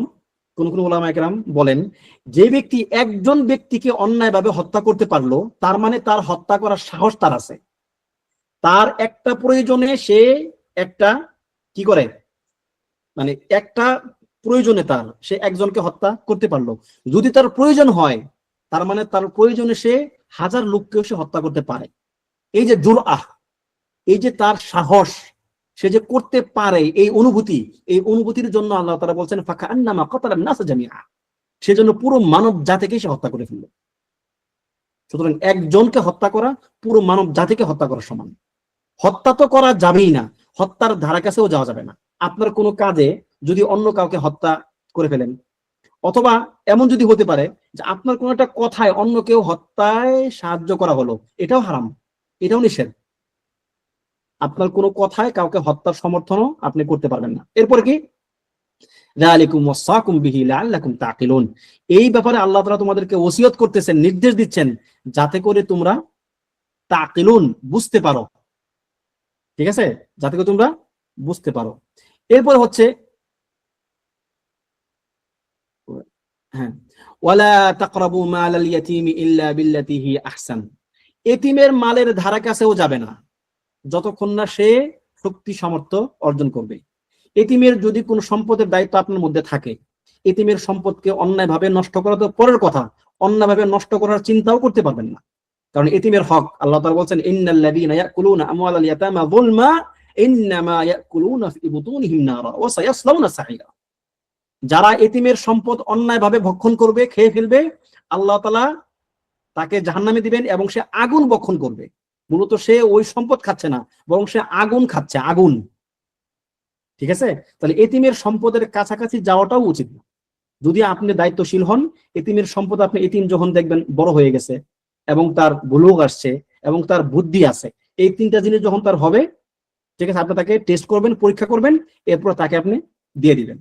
কোন কোন উলামায়ে কেরাম বলেন, যে ব্যক্তি একজন ব্যক্তিকে অন্যায়ভাবে হত্যা করতে পারলো, তার মানে তার হত্যা করার সাহস তার আছে। তার একটা প্রয়োজনে সে একটা কি করে, মানে একটা প্রয়োজনে তার সে একজনকে হত্যা করতে পারলো। যদি তার প্রয়োজন হয়, তার মানে তার প্রয়োজনে সে হাজার লোককেও সে হত্যা করতে পারে। এই যে জুরআহ, এই যে তার সাহস, সে যে করতে পারে, এই অনুভূতির জন্য আল্লাহ তাআলা বলছেন ফাকান্নামা কাতালান নাস জামিআ, সেজন্য পুরো মানব জাতিকে সে হত্যা করে ফেলল। সুতরাং একজনকে হত্যা করা পুরো মানব জাতিকে হত্যা করার সমান। হত্যা তো করা যাবেই না, হত্যার ধারা কাছেও যাওয়া যাবে না। আপনার কোনো কাজে যদি অন্য কাউকে হত্যা করে ফেলেন, অথবা এমন যদি হতে পারে যে আপনার কোনো একটা কথায় অন্য কেউ হত্যায় সাহায্য করা হলো, এটাও হারাম, এটাও নিষেধ। আপনার কোনো কথায় কাউকে হত্যার সমর্থনও আপনি করতে পারবেন না। এরপরে কি? যালিকুম ওয়াসাকুম বিহি লাআল্লাকুম তাকিলুন। এই ব্যাপারে আল্লাহ তাআলা তোমাদেরকে ওসিয়ত করতেছেন, নির্দেশ দিচ্ছেন, যাতে করে তোমরা তাকিলুন, বুঝতে পারো। ঠিক আছে? যাতে করে তোমরা বুঝতে পারো। এরপর হচ্ছে হ্যাঁ, ওয়ালা তাকরাবু মালাল ইয়াতীমি ইল্লা বিল্লাতী হি আহসান। এতিমের মালের ধারা কাছেও যাবে না যতক্ষণ না সে শক্তি সামর্থ্য অর্জন করবে। এতিমের যদি কোনো সম্পদের দায়িত্ব আপনার মধ্যে থাকে, এতিমের সম্পদকে অন্যায়ভাবে নষ্ট করা তো পরের কথা, অন্যায়ভাবে নষ্ট করার চিন্তাও করতে পারবেন না, কারণ এতিমের হক আল্লাহ তাআলা বলছেন ইন্নাল্লাযীনা ইয়াকুলুনা আমওয়ালাল ইয়াতামা যুলমা ইন্নামা ইয়াকুলুনা ফি বুতুনিহিম নারা ওয়া সায়াসলাউনা সাঈরা। যারা এতিমের সম্পদ অন্যায়ভাবে ভক্ষণ করবে, খেয়ে ফেলবে, আল্লাহ তাআলা তাকে জাহান্নামে দিবেন এবং সে আগুন ভক্ষণ করবে। মূলত সে ওই সম্পদ খাচ্ছে না, বরং সে আগুন খাচ্ছে, আগুন। ঠিক আছে, তাহলে এতিমের সম্পদের কাছাকাছি যাওয়াটাও উচিত না। যদি আপনি দায়িত্বশীল হন, এতিমের সম্পদ আপনি এতিম যখন দেখবেন বড় হয়ে গেছে এবং তার বুলুগ আসছে এবং তার বুদ্ধি আছে, এই তিনটা জিনিস যখন তার হবে, ঠিক আছে, আপনি তাকে টেস্ট করবেন, পরীক্ষা করবেন, এরপর তাকে আপনি দিয়ে দিবেন,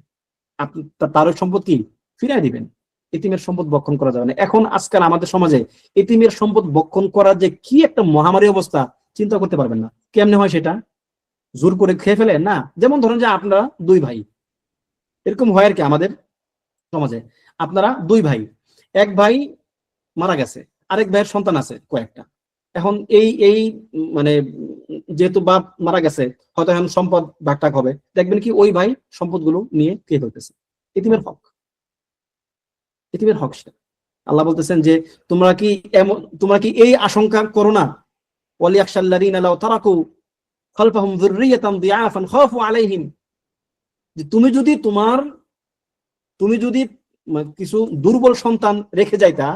আপনি তার ওই সম্পদ কি ফিরিয়ে দিবেন। এতিমের সম্পদ বক্ষণ করা যাবে না। এখন আজকাল আমাদের সমাজে এতিমের সম্পদ বক্ষণ করার যে কি একটা মহামারী অবস্থা, চিন্তা করতে পারবেন না। কেমনে হয় সেটা? জোর করে খেয়ে ফেলে না। যেমন ধরেন যে আপনারা দুই ভাই, এরকম হয় আর কি আমাদের সমাজে, আপনারা দুই ভাই, এক ভাই মারা গেছে, আরেক ভাইয়ের সন্তান আছে কয়েকটা। এখন এই মানে যেহেতু বাপ মারা গেছে, হয়তো এখন সম্পদ ভাগটাক হবে, দেখবেন কি ওই ভাই সম্পদগুলো নিয়ে খেয়ে ফেলতেছে। এতিমের হক, এতিমের হক সেটা। আল্লাহ বলতেছেন যে তোমরা কি এই আশঙ্কা করো না, ওয়ালিয়াখশাল্লাযীনা লাউ তারাকু খালফাহুম যুররিয়াতান দিআফান খাফু আলাইহিম, যে তুমি যদি কিছু দুর্বল সন্তান রেখে যাইতা,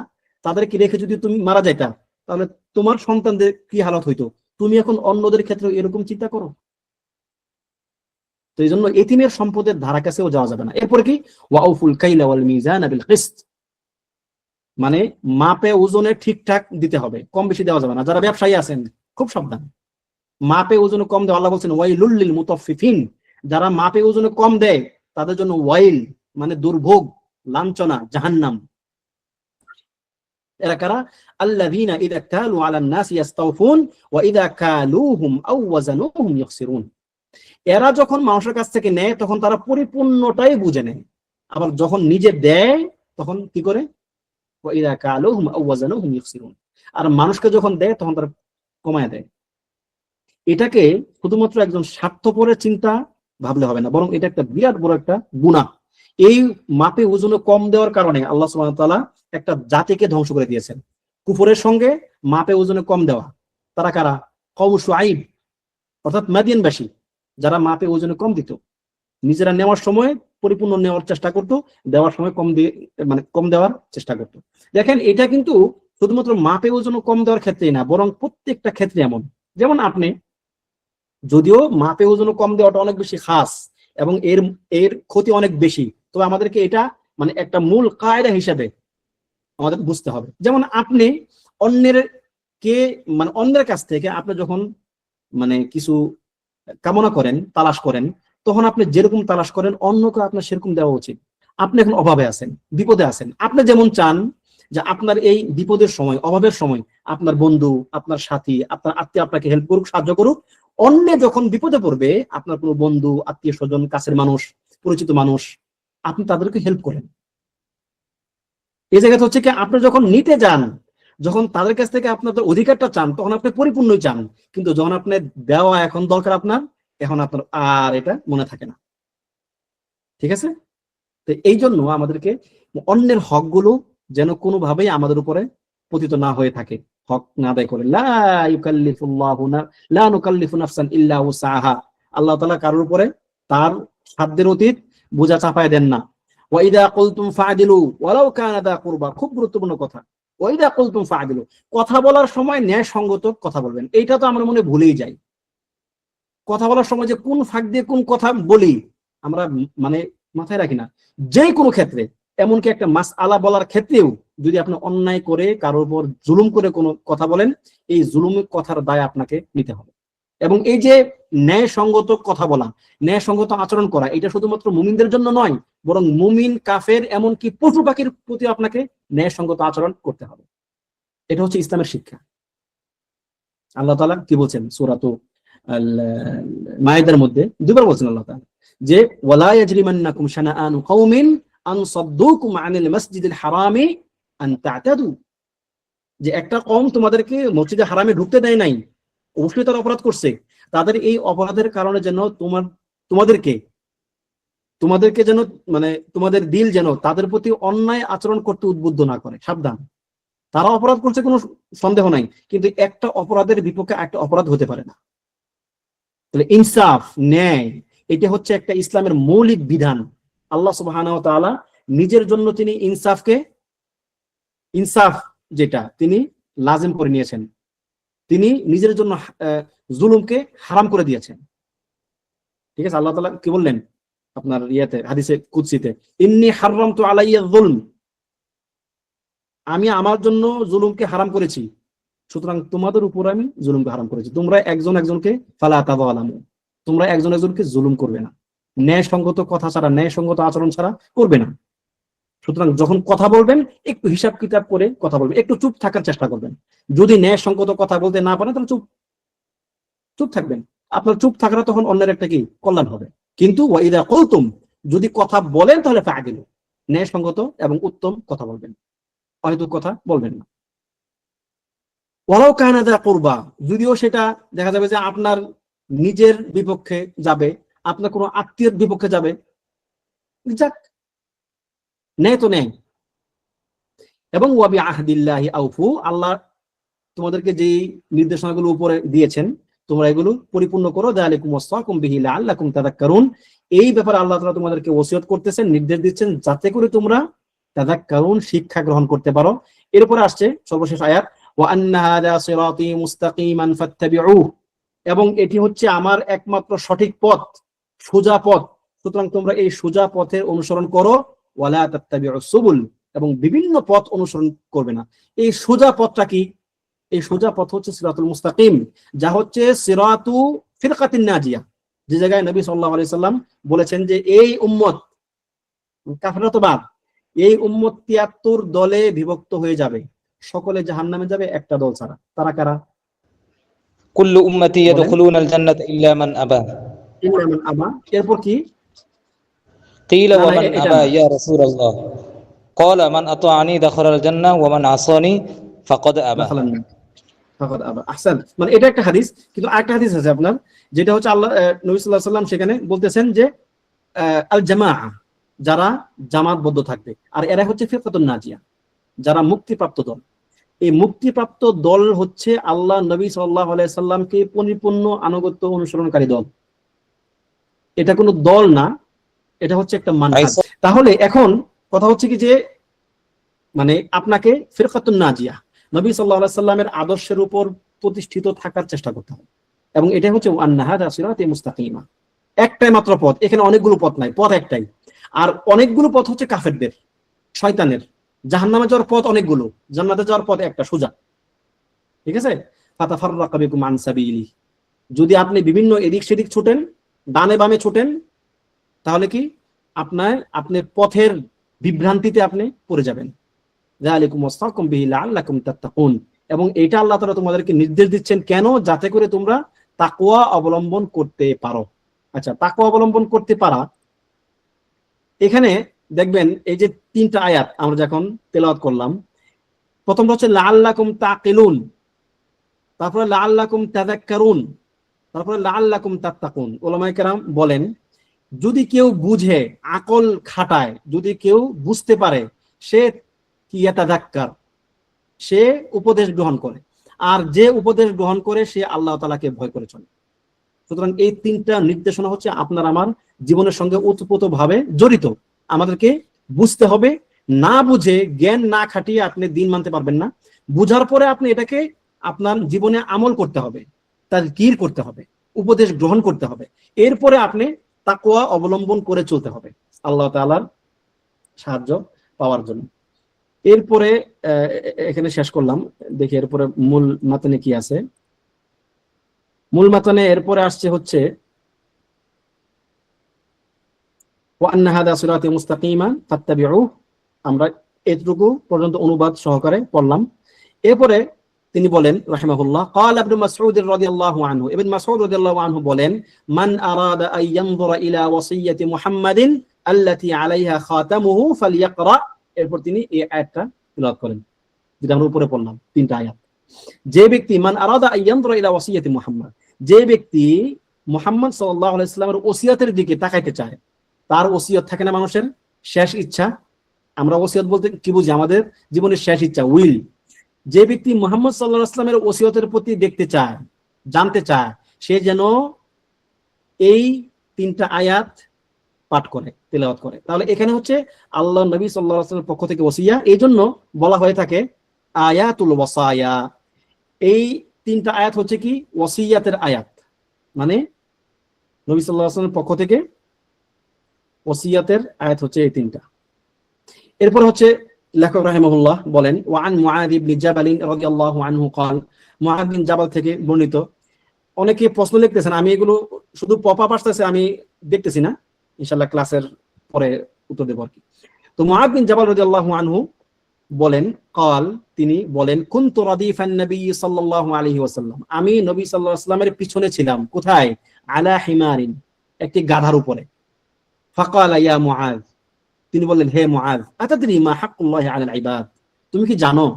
তাদেরকে রেখে যদি তুমি মারা যাইতা, তাহলে তোমার সন্তানদের কি হালত হইতো। তুমি এখন অন্যদের ক্ষেত্রে এরকম চিন্তা করো। তো এই জন্য এতিমের সম্পদের ধারা কাছেও যাওয়া যাবে না। এরপরে কি ওয়াউফুল কাইলা ওয়াল মিজানা বিল কিসত, মানে মাপে ওজনে ঠিকঠাক দিতে হবে, কম বেশি দেওয়া যাবে না। যারা ব্যবসায়ী আছেন খুব সাবধান, মাপে ওজনে কম দেওয়া, আল্লাহ বলছেন ওয়াইলুল লিল মুতাফফিফিন, যারা মাপে ওজনে কম দেয় তাদের জন্য ওয়াইল মানে দুর্ভোগ, লাঞ্ছনা, জাহান্নাম। এরা কারা? আল্লাযীনা ইযা কালু আলান নাসি ইস্তাওফুন ওয়া ইযা কালুহুম আও ওয়াজানুহুম ইখসিরুন। এরা যখন মানুষের কাছ থেকে নেয় তখন তারা পরিপূর্ণটাই বুঝে নেয়, আবার যখন নিজে দেয় তখন কি করে? ওয়া ইযা কালুহুম আও ওয়াজানুহুম ইখসিরুন। আর মানুষকে যখন দেয় তখন তারা কমায় দেয়। এটাকে শুধুমাত্র একজন স্বার্থপরের চিন্তা ভাবলে হবে না, বরং এটা একটা বিরাট বড় একটা গুনাহ। এই মাপে ওজনে কম দেওয়ার কারণে আল্লাহ সুবহানাহু ওয়া তাআলা একটা জাতিকে ধ্বংস করে দিয়েছেন। কুফরের সঙ্গে মাপে ওজনে কম দেওয়া, তারা কারা? কওম শুআইব, অর্থাৎ মাদিয়ানবাসী, যারা মাপে ওজনে কম দিত, নিজেরা নেওয়ার সময় পরিপূর্ণ নেওয়ার চেষ্টা করত, দেওয়ার সময় কম দেওয়ার চেষ্টা করত। দেখেন, এটা কিন্তু শুধুমাত্র মাপে ওজনে কম দেওয়ার ক্ষেত্রেই না, বরং প্রত্যেকটা ক্ষেত্রে এমন। যেমন আপনি যদিও মাপে ওজনে কম দেওয়াটা অনেক বেশি খাস এবং এর ক্ষতি অনেক বেশি, তবে আমাদেরকে এটা মানে একটা মূল কায়দা হিসেবে আমাদের বুঝতে হবে। যেমন আপনি অন্যের কাছ থেকে আপনি যখন কিছু কামনা করেন, তালাশ করেন, তখন আপনি যেরকম তালাশ করেন অন্যকে আপনার সেরকম দেওয়া উচিত। আপনি এখন অভাবে আছেন, বিপদে আছেন, আপনি যেমন চান যে আপনার এই বিপদের সময়, অভাবের সময় আপনার বন্ধু, আপনার সাথী, আপনার আত্মীয় আপনাকে হেল্প করুক, সাহায্য করুক। অন্য যখন বিপদে পড়বে, আপনার কোনো বন্ধু, আত্মীয় স্বজন, কাছের মানুষ, পরিচিত মানুষ, আপনি তাদেরকে হেল্প করেন। এই জায়গাটা হচ্ছে কি, আপনি যখন নিতে যান, যখন তাদের কাছ থেকে আপনার অধিকারটা চান, তখন আপনি পরিপূর্ণই চান, কিন্তু যখন আপনি দেওয়া এখন দরকার আপনার, এখন আপনার আর এটা মনে থাকে না। ঠিক আছে? তো এই জন্য আমাদেরকে অন্যের হকগুলো যেন কোনোভাবেই আমাদের উপরে পতিত না হয়ে থাকে, হক না আদায় করে। লা নুকাল্লিফু নাফসান ইল্লা উসআহা, আল্লাহ তাআলা কারোর উপরে তার সাধ্যের অতীত বোঝা চাপায় দেন না। ওয়া ইযা কুলতুম ফা'দিলু ওয়ালাউ কানা দা কুরবা, খুব গুরুত্বপূর্ণ কথা। ওয়া ইযা কুলতুম ফা'দিলু, কথা বলার সময় ন্যায়সঙ্গত কথা বলবেন। এইটা তো আমরা মনে ভুলেই যাই। কথা বলার সময় যে কোন ফাঁক দিয়ে কোন কথা বলি আমরা মাথায় রাখি না। যে কোনো ক্ষেত্রে, এমনকি একটা মাসআলা বলার ক্ষেত্রেও যদি আপনি অন্যায় করে কারোর উপর জুলুম করে কোনো কথা বলেন, এই জুলুমের কথার দায় আপনাকে নিতে হবে। এবং এই যে ন্যায়সঙ্গত কথা বলা, ন্যায়সঙ্গত আচরণ করা, এটা শুধুমাত্র মুমিনদের জন্য নয়, বরং মুমিন, কাফের, এমনকি পশু পাখির প্রতি আপনাকে ন্যায়সঙ্গত আচরণ করতে হবে। এটা হচ্ছে ইসলামের শিক্ষা। আল্লাহ তাআলা কি বলছেন সূরাত মায়েদার মধ্যে দুবার বলছেন আল্লাহ তাআলা যে ওয়ালা ইয়াজরিমান্নাকুম শানাআনু কওমিন আন সাদ্দুকুম আনিল মাসজিদিল হারামি আন তা'তাদু, যে একটা কওম তোমাদেরকে মসজিদে হারামে ঢুকতে দেয় নাই, অবশ্যই তারা অপরাধ করছে, তাদের এই অপরাধের কারণে যেন তোমাদেরকে তোমাদেরকে যেন মানে তোমাদের দিল যেন তাদের প্রতি অন্যায় আচরণ করতে উদ্বুদ্ধ না করে। সাবধান, তারা অপরাধ করছে কোনো সন্দেহ নাই, কিন্তু একটা অপরাধের বিপক্ষে একটা অপরাধ হতে পারে না। তাহলে ইনসাফ, ন্যায়, এটা হচ্ছে একটা ইসলামের মৌলিক বিধান। আল্লাহ সুবহানাহু ওয়া তাআলা নিজের জন্য তিনি ইনসাফ যেটা তিনি লাজিম করে নিয়েছেন, তিনি নিজের জন্য জুলুমকে হারাম করে দিয়েছেন। ঠিক আছে, আল্লাহ তাআলা কি বললেন আপনার ইয়াতে হাদিসে কুদসিতে, ইন্নী হারামতু আলাইয়া যুলম, আমি আমার জন্য জুলুমকে হারাম করেছি, সুতরাং তোমাদের উপর আমি জুলুমকে হারাম করেছি। তোমরা একজন একজনকে ফালা তাযালামু, তোমরা একজন একজনকে জুলুম করবে না, ন্যায়সঙ্গত কথা ছাড়া, ন্যায়সঙ্গত আচরণ ছাড়া করবে না। সুতরাং যখন কথা বলবেন একটু হিসাব কিতাব করে কথা বলবেন, একটু চুপ থাকার চেষ্টা করবেন। যদি ন্যায়সঙ্গত কথা বলতে না পারেন তাহলে চুপ থাকবেন। আপনার চুপ থাকাটা তখন অন্যের একটা কি কল্যাণ হবে। কিন্তু ওয়াইদা কুলতুম, যদি কথা বলেন তাহলে ফাআদিলু, ন্যায়সঙ্গত এবং উত্তম কথা বলবেন, অহেতুক কথা বলবেন না। ওয়ালাউ কানা যা কুরবা, যদিও সেটা দেখা যাবে যে আপনার নিজের বিপক্ষে যাবে, আপনার কোনো আত্মীয়ের বিপক্ষে যাবে, যাক, ন্যায় তো ন্যায়। এবং ওয়াবি আহদিল্লাহি আউফু, আল্লাহ তোমাদেরকে যেই নির্দেশনাগুলো উপরে দিয়েছেন তোমরা এগুলো পরিপূর্ণ করো। যালিকুম ওয়াসাকুম বিহি লাআল্লাকুম তাযাক্কারুন, এই ব্যাপারে আল্লাহ তাআলা তোমাদেরকে ওসিয়ত করতেছেন, নির্দেশ দিচ্ছেন, যাতে করে তোমরা তাযাক্কারুন, শিক্ষা গ্রহণ করতে পারো। এরপরে আসছে সর্বশেষ আয়াত, ওয়া আন্না হাযা সিরাতী মুস্তাকিমান ফাত্তাবিউহু, এবং এটি হচ্ছে আমার একমাত্র সঠিক পথ, সোজা পথ, সুতরাং তোমরা এই সোজা পথের অনুসরণ করো। ওয়ালা তাত্তাবিউস সুবুল, এবং বিভিন্ন পথ অনুসরণ করবে না। এই সোজা পথটা কি? এই সোজা পথ হচ্ছে সিরাতুল মুস্তাকিম, যা হচ্ছে সিরাতু ফিরকাতিন নাজিয়া, যে জায়গায় নবী সাল্লাল্লাহু আলাইহি সাল্লাম বলেছেন যে এই উম্মত, কাফেররা তো বাদ, এই উম্মত ৭৩ দলে বিভক্ত হয়ে যাবে, সকলে জাহান্নামে যাবে একটা দল ছাড়া। তারা কারা? কুল্লু উম্মতি ইয়াদখুলুনাল জান্নাতা ইল্লা মান আবা। ইল্লা মান আবা, এরপর কি? কিলা ওয়া মান এটা আবা ইয়া রাসূলুল্লাহ, ক্বালা মান আতাআনি দাখালাল জান্নাহ ওয়া মান আসানি ফাকাদ আবা। আহসান, মানে এটা একটা হাদিস, কিন্তু আরেকটা হাদিস আছে আপনার, যেটা হচ্ছে আল্লাহ নবী সাল্লাল্লাহু আলাইহি সাল্লাম সেখানে বলতেছেন যে আল জামাআ, যারা জামাতবদ্ধ থাকবে, আর এরা হচ্ছে ফিরকাতুন নাজিয়া, যারা মুক্তিপ্রাপ্ত দল। এই মুক্তিপ্রাপ্ত দল হচ্ছে আল্লাহ নবী সাল্লাল্লাহু আলাইহি সাল্লামকে পরিপূর্ণ আনুগত্য অনুসরণকারী দল। এটা কোনো দল না, এটা হচ্ছে একটা মানহাজ। তাহলে এখন কথা হচ্ছে কি যে মানে আপনাকে ফিরকাতুন নাজিয়া, নবী সাল্লাল্লাহু আলাইহি সাল্লামের আদর্শের উপর প্রতিষ্ঠিত থাকার চেষ্টা করতে হবে, এবং এটাই হচ্ছে আন্না হাযা সিরাতী মুস্তাকিমা, একটাই মাত্র পথ, এখানে অনেকগুলো পথ নাই, পথ একটাই। আর অনেকগুলো পথ হচ্ছে কাফেরদের, শয়তানের। জাহান্নামে যাওয়ার পথ অনেকগুলো, জান্নাতে যাওয়ার পথ একটা সোজা। ঠিক আছে, ফাতাফাররাকা বিকুম আন সাবিলি, যদি আপনি বিভিন্ন এদিক সেদিক ছুটেন, ডানে বামে ছুটেন, তাহলে কি আপনি পথের বিভ্রান্তিতে আপনি পড়ে যাবেন। যালিকুম ওয়াসাকুম বিহি লাআল্লাকুম তাত্তাকুন, এবং এটা আল্লাহ তাআলা তোমাদেরকে নির্দেশ দিচ্ছেন কেন? যাতে করে তোমরা তাকওয়া অবলম্বন করতে পারো। আচ্ছা, তাকওয়া অবলম্বন করতে পারা, এখানে দেখবেন এই যে 3টা আয়াত আমরা যখন তেলাওয়াত করলাম, প্রথমটা হচ্ছে লাআল্লাকুম তাকিলুন, তারপরে লাআল্লাকুম তাযাক্কারুন, তারপরে লাআল্লাকুম তাত্তাকুন। উলামায়ে কেরাম বলেন যদি কেউ বুঝে, আকল খাটায়, যদি কেউ বুঝতে পারে, সে ইয়াতাযাক্কার, সে উপদেশ গ্রহণ করে, আর যে উপদেশ গ্রহণ করে সে আল্লাহ তাআলাকে ভয় করে চলে। সুতরাং এই 3টা নির্দেশনা হচ্ছে আপনার আমার জীবনের সঙ্গে ওতপ্রোতভাবে জড়িত। আমাদেরকে বুঝতে হবে, না বুঝে, জ্ঞান না খাটিয়ে আপনি দিন মানতে পারবেন না। বুঝার পরে আপনি এটাকে আপনার জীবনে আমল করতে হবে, তাযকির করতে হবে, উপদেশ গ্রহণ করতে হবে, এরপরে আপনি তাকওয়া অবলম্বন করে চলতে হবে আল্লাহ তাআলার সাহায্য পাওয়ার জন্য। এরপরে এখানে শেষ করলাম, দেখি এরপরে মূল মাতনে কি আছে। মূল মাতনে এরপরে আসছে হচ্ছে ওয়া আন্না হাযা সিরাতী মুস্তাকিমান ফাত্তাবিউহু, আমরা এতটুকু পর্যন্ত অনুবাদ সহকারে পড়লাম। এরপরে তিনি বলেন রাহিমাহুল্লাহ, ক্বালা ইবনে মাসউদ রাদিয়াল্লাহু আনহু, ইবনে মাসউদ রাদিয়াল্লাহু আনহু বলেন, মান আরাদা আন ইয়ানজুরা ইলা ওয়াসিয়্যাতি মুহাম্মাদিন আল্লাতী আলাইহা খাতামুহু ফালইকরা, এরপর তিনি এই আয়াতটা তেলাওয়াত করেন যেটা আমরা উপরে পড়লাম, 3টা আয়াত। যে ব্যক্তি মান আরাদা আন ইয়ানজুরা ইলা ওয়াসিয়্যাতি মুহাম্মাদ, যে ব্যক্তি মুহাম্মদ সাল্লাল্লাহু আলাইহি সাল্লামের ওসিয়তের দিকে তাকাইতে চায়, তার ওসিয়ত থাকে না মানুষের শেষ ইচ্ছা। আমরা ওসিয়ত বলতে কি বুঝি? আমাদের জীবনের শেষ ইচ্ছা, উইল। যে ব্যক্তি মুহাম্মদ সাল্লাল্লাহু আলাইহি ওয়াসাল্লামের ওসিয়তের প্রতি দেখতে চায়, জানতে চায়, সে যেন এই 3টা আয়াত পাঠ করে, তেলাওয়াত করে। তাহলে এখানে হচ্ছে আল্লাহ নবী সাল্লাল্লাহু আলাইহি ওয়াসাল্লামের পক্ষ থেকে ওসিয়া, এই জন্য বলা হয়ে থাকে আয়াতুল ওয়াসায়া। এই 3টা আয়াত হচ্ছে কি? ওসিয়াতের আয়াত, মানে নবী সাল্লাল্লাহু আলাইহি ওয়াসাল্লামের পক্ষ থেকে ওসিয়াতের আয়াত হচ্ছে এই 3টা। এরপর হচ্ছে লেখক রাহিমাহুল্লাহ বলেন, ওয়ান মুআয ইবনে জাবাল রাদিয়াল্লাহু আনহু قال, মুআয বিন জাবাল থেকে বর্ণিত। অনেকে প্রশ্ন লিখতেছেন, আমি এগুলো শুধু পপ আপ আসতেছে, আমি দেখতেছি না, ইনশাআল্লাহ ক্লাসের পরে উত্তর দেব আর কি। তো মুআয বিন জাবাল রাদিয়াল্লাহু আনহু বলেন, قال, তিনি বলেন, কুনতু রাদিফান নবী সাল্লাল্লাহু আলাইহি ওয়াসাল্লাম, আমি নবী সাল্লাল্লাহু আলাইহি ওয়াসাল্লামের পিছনে ছিলাম। কোথায়? আলা হিমারিন, একটি গাধার উপরে। ফাকালা ইয়া মুআয, তিনি বললেন, হে মুআয, আতাদরি মা হাক্কুল্লাহি আলাল ইবাদ, তুমি কি জানো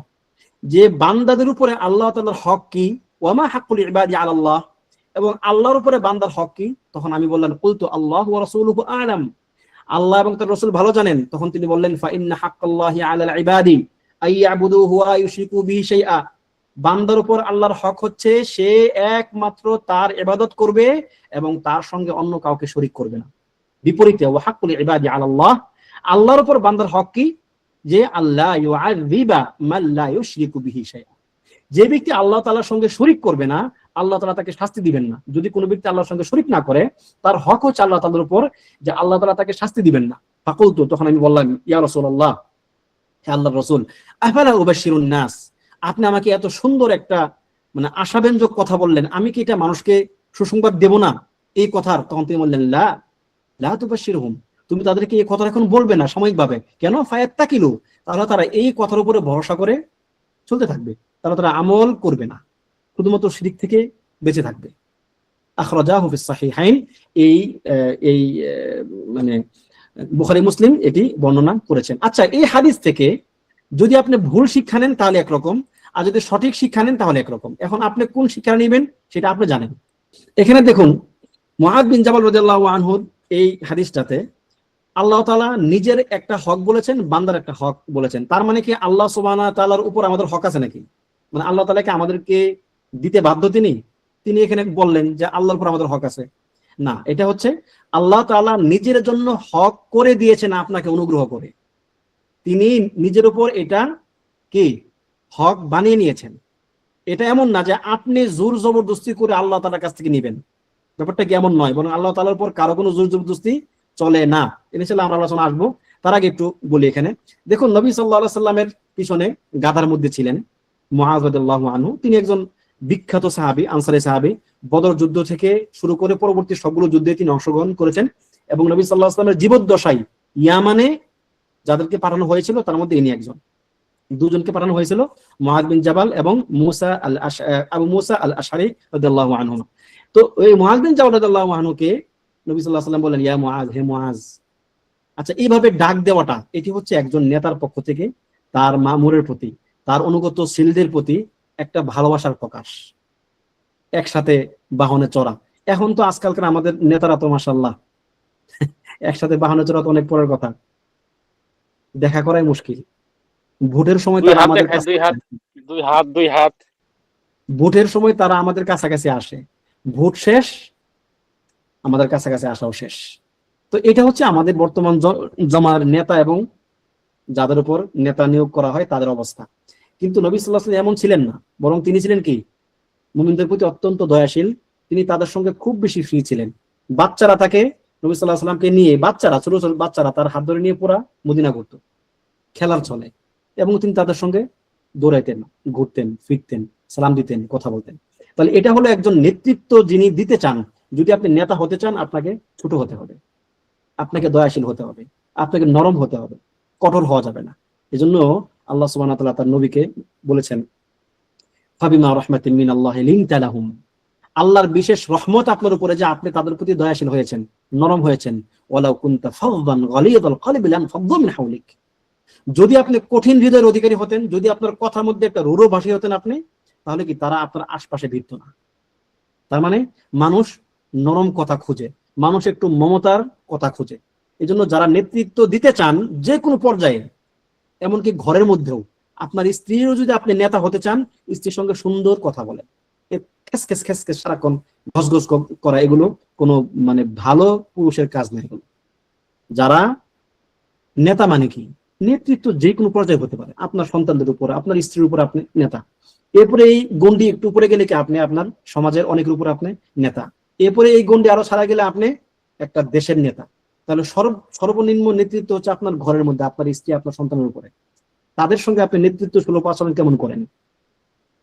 যে বান্দাদের উপরে আল্লাহ তাআলার হক কি? ওয়া মা হাক্কুল ইবাদি আলাল্লাহ, এবং আল্লাহর উপরে বান্দার হক কি? তখন আমি বললাম, কুলতু আল্লাহু ওয়া রাসূলুহু আ'লাম, আল্লাহ এবং তার রাসূল ভালো জানেন। তখন তিনি বললেন, ফা ইন্না হাক্কাল্লাহি আলাল ইবাদি আইয়াবুদুহু ওয়া ইউশরিকু বিহি শাইআ, বান্দার উপর আল্লাহর হক হচ্ছে সে একমাত্র তার ইবাদত করবে এবং তার সঙ্গে অন্য কাউকে শরীক করবে না। বিপরীতে ওয়া হাক্কুল ইবাদি আলাল্লাহ, আল্লাহর উপর বান্দার হক কি? যে আল্লাহ ইউআযিবা মান লা ইউশরিকু বিহি শাইআ, যে ব্যক্তি আল্লাহ তাআলার সঙ্গে শরীক করবে না, আল্লাহ তাআলা তাকে শাস্তি দিবেন না। যদি কোনো ব্যক্তি আল্লাহর সঙ্গে শরীক না করে, তার হক হচ্ছে আল্লাহ তাআলার উপর যে আল্লাহ তাআলা তাকে শাস্তি দিবেন না। ফাকুলতু, তখন আমি বললাম, ইয়া রাসূলুল্লাহ, হে আল্লাহর রাসূল, আফালা উবাশশিরুন নাস, আপনি আমাকে এত সুন্দর একটা মানে আশাব্যঞ্জক কথা বললেন, আমি কি এটা মানুষকে সুসংবাদ দেব না এই কথার? তখন তিনি বললেন, লা লা তুবাশশিরহুম, তুমি তাদেরকে এই কথা এখন বলবে না সাময়িকভাবে। কেন? ফায়াত্তাকিলু, তাহলে তারা এই কথার উপরে ভরসা করে চলতে থাকবে, তাহলে তারা আমল করবে না, শুধুমাত্র শিরক থেকে বেঁচে থাকবে। আখরাজাহু ফিস সাহিহাইন, এই মানে বুখারী মুসলিম এটি বর্ণনা করেছেন। আচ্ছা, এই হাদিস থেকে যদি আপনি ভুল শিক্ষা নেন তাহলে একরকম, আর যদি সঠিক শিক্ষা নেন তাহলে একরকম। এখন আপনি কোন শিক্ষা নেবেন সেটা আপনি জানেন। এখানে দেখুন, মুআয বিন জাবাল রাদিয়াল্লাহু আনহুর এই হাদিসটাতে আল্লাহ তাআলা নিজের একটা হক বলেছেন, বান্দার একটা হক বলেছেন। তার মানে কি আল্লাহ সুবহানাহু ওয়া তাআলার উপর আমাদের হক আছে নাকি? মানে আল্লাহ তাআলাকে আমাদেরকে দিতে বাধ্য তিনি এখানে বললেন যে আল্লাহর উপর আমাদের হক আছে? না, এটা হচ্ছে আল্লাহ তাআলা নিজের জন্য হক করে দিয়েছেন আপনাকে অনুগ্রহ করে। তিনি নিজের উপর এটা কি হক বানিয়ে নিয়েছেন। এটা এমন না যে আপনি জোর জবরদস্তি করে আল্লাহ তাআলার কাছ থেকে নেবেন, ব্যাপারটা কি এমন নয়। বরং আল্লাহ তাআলার উপর কারো কোনো জোর জবরদস্তি চলে না। ইনশাআল্লাহ আমরা আলোচনা আসবো, তার আগে একটু বলি। এখানে দেখুন, নবী সাল্লাল্লাহু আলাইহি সাল্লামের পিছনে গাধার মধ্যে ছিলেন মুআয রাদিয়াল্লাহু আনহু। তিনি একজন বিখ্যাত সাহাবী, আনসারী সাহাবী। বদর যুদ্ধ থেকে শুরু করে পরবর্তী সবগুলো যুদ্ধে তিনি অংশগ্রহণ করেছেন এবং নবী সাল্লাল্লাহু আলাইহি সাল্লামের জীবদ্দশায় ইয়ামানে যাদেরকে পাঠানো হয়েছিল তার মধ্যে ইনি একজন। দুজনকে পাঠানো হয়েছিল, মুআয বিন জাবাল এবং আবু মুসা আল আশআরী রাদিয়াল্লাহু আনহু। তো এই মুআয বিন জাবাল রাদিয়াল্লাহু আনহুকে নবী সাল্লাল্লাহু আলাইহি সাল্লাম বলেন, ইয়া মুআয, হে মুআয। আচ্ছা, এইভাবে ডাক দেওয়াটা এটি হচ্ছে একজন নেতার পক্ষ থেকে তার মামুরের প্রতি, তার অনুগত শিলদের প্রতি একটা ভালোবাসার প্রকাশ। একসাথে বাহনে চড়া, এখন তো আজকালকার আমাদের নেতারা তো মাশাআল্লাহ একসাথে বাহনে চড়া তো অনেক পরের কথা, দেখা করাই মুশকিল। ভোটের সময় তারা আমাদের দুই হাত ভোটের সময় তারা আমাদের কাছাকাছি আসে, ভোট শেষ আমাদের কাছাকাছি আসাও শেষ। তো এটা হচ্ছে আমাদের বর্তমান জমার নেতা এবং যাদের উপর নেতা নিয়োগ করা হয় তাদের অবস্থা। কিন্তু নবী সাল্লাল্লাহু আলাইহি ওয়াসাল্লাম এমন ছিলেন না, বরং তিনি ছিলেন কি মুমিনদের প্রতি অত্যন্ত দয়াশীল। তিনি তাদের সঙ্গে খুব বেশি ফ্রি ছিলেন। বাচ্চারা তাকে নবী সাল্লাল্লাহু আলাইহি ওয়াসাল্লামকে নিয়ে, বাচ্চারা ছোট ছোট বাচ্চারা তার হাত ধরে নিয়ে পুরা মদিনা ঘুরতো খেলার চলে, এবং তিনি তাদের সঙ্গে দৌড়াইতেন, ঘুরতেন, ফিরতেন, সালাম দিতেন, কথা বলতেন। তাহলে এটা হলো একজন নেতৃত্ব যিনি দিতে চান। যদি আপনি নেতা হতে চান, আপনাকে ছোট হতে হবে, আপনাকে দয়াশীল হতে হবে, আপনাকে নরম হতে হবে, কঠোর হওয়া যাবে না। এজন্য আল্লাহ সুবহানাহু ওয়া তাআলা তার নবীকে বলেছেন, ফাবিমা রাহমাতিন মিনাল্লাহি লিনতা লাহুম, আল্লাহর বিশেষ রহমত আপনার উপরে যে আপনি তাদের প্রতি দয়াশীল হয়েছেন, নরম হয়েছেন। ওয়ালাউ কুনতা ফাযযান গালিযাল কলবি লানফাদ্দু মিন হাওলিক, যদি আপনি কঠিন হৃদয়ের অধিকারী হতেন, যদি আপনার কথার মধ্যে একটা রূঢ় ভাষী হতেন আপনি, তাহলে কি তারা আপনার আশপাশে ভিড়ত না। তার মানে মানুষ নরম কথা খুঁজে, মানুষ একটু মমতার কথা খুঁজে। এই জন্য যারা নেতৃত্ব দিতে চান যে কোনো পর্যায়ে, এমনকি ঘরের মধ্যেও, আপনার স্ত্রীরও যদি আপনি নেতা হতে চান, স্ত্রীর সঙ্গে সুন্দর কথা বলেন। খেস খেস খেস খেস সারাক্ষণ ঘসঘস করা, এগুলো কোনো মানে ভালো পুরুষের কাজ না। এগুলো যারা নেতা মানে কি, নেতৃত্ব যে কোনো পর্যায়ে হতে পারে, আপনার সন্তানদের উপর, আপনার স্ত্রীর উপর আপনি নেতা। এরপরে এই গন্ডি একটু উপরে গেলে কি আপনি আপনার সমাজের অনেকের উপর আপনি নেতা। এরপরে এই গন্ডি আরো ছাড়া গেলে আপনি একটা দেশের নেতা। তাহলে সর্বনিম্ন নেতৃত্ব হচ্ছে আপনার ঘরের মধ্যে, আপনার স্ত্রী, আপনার সন্তানের উপরে। তাদের সঙ্গে আপনি নেতৃত্ব সুলভ আচরণ কেমন করেন?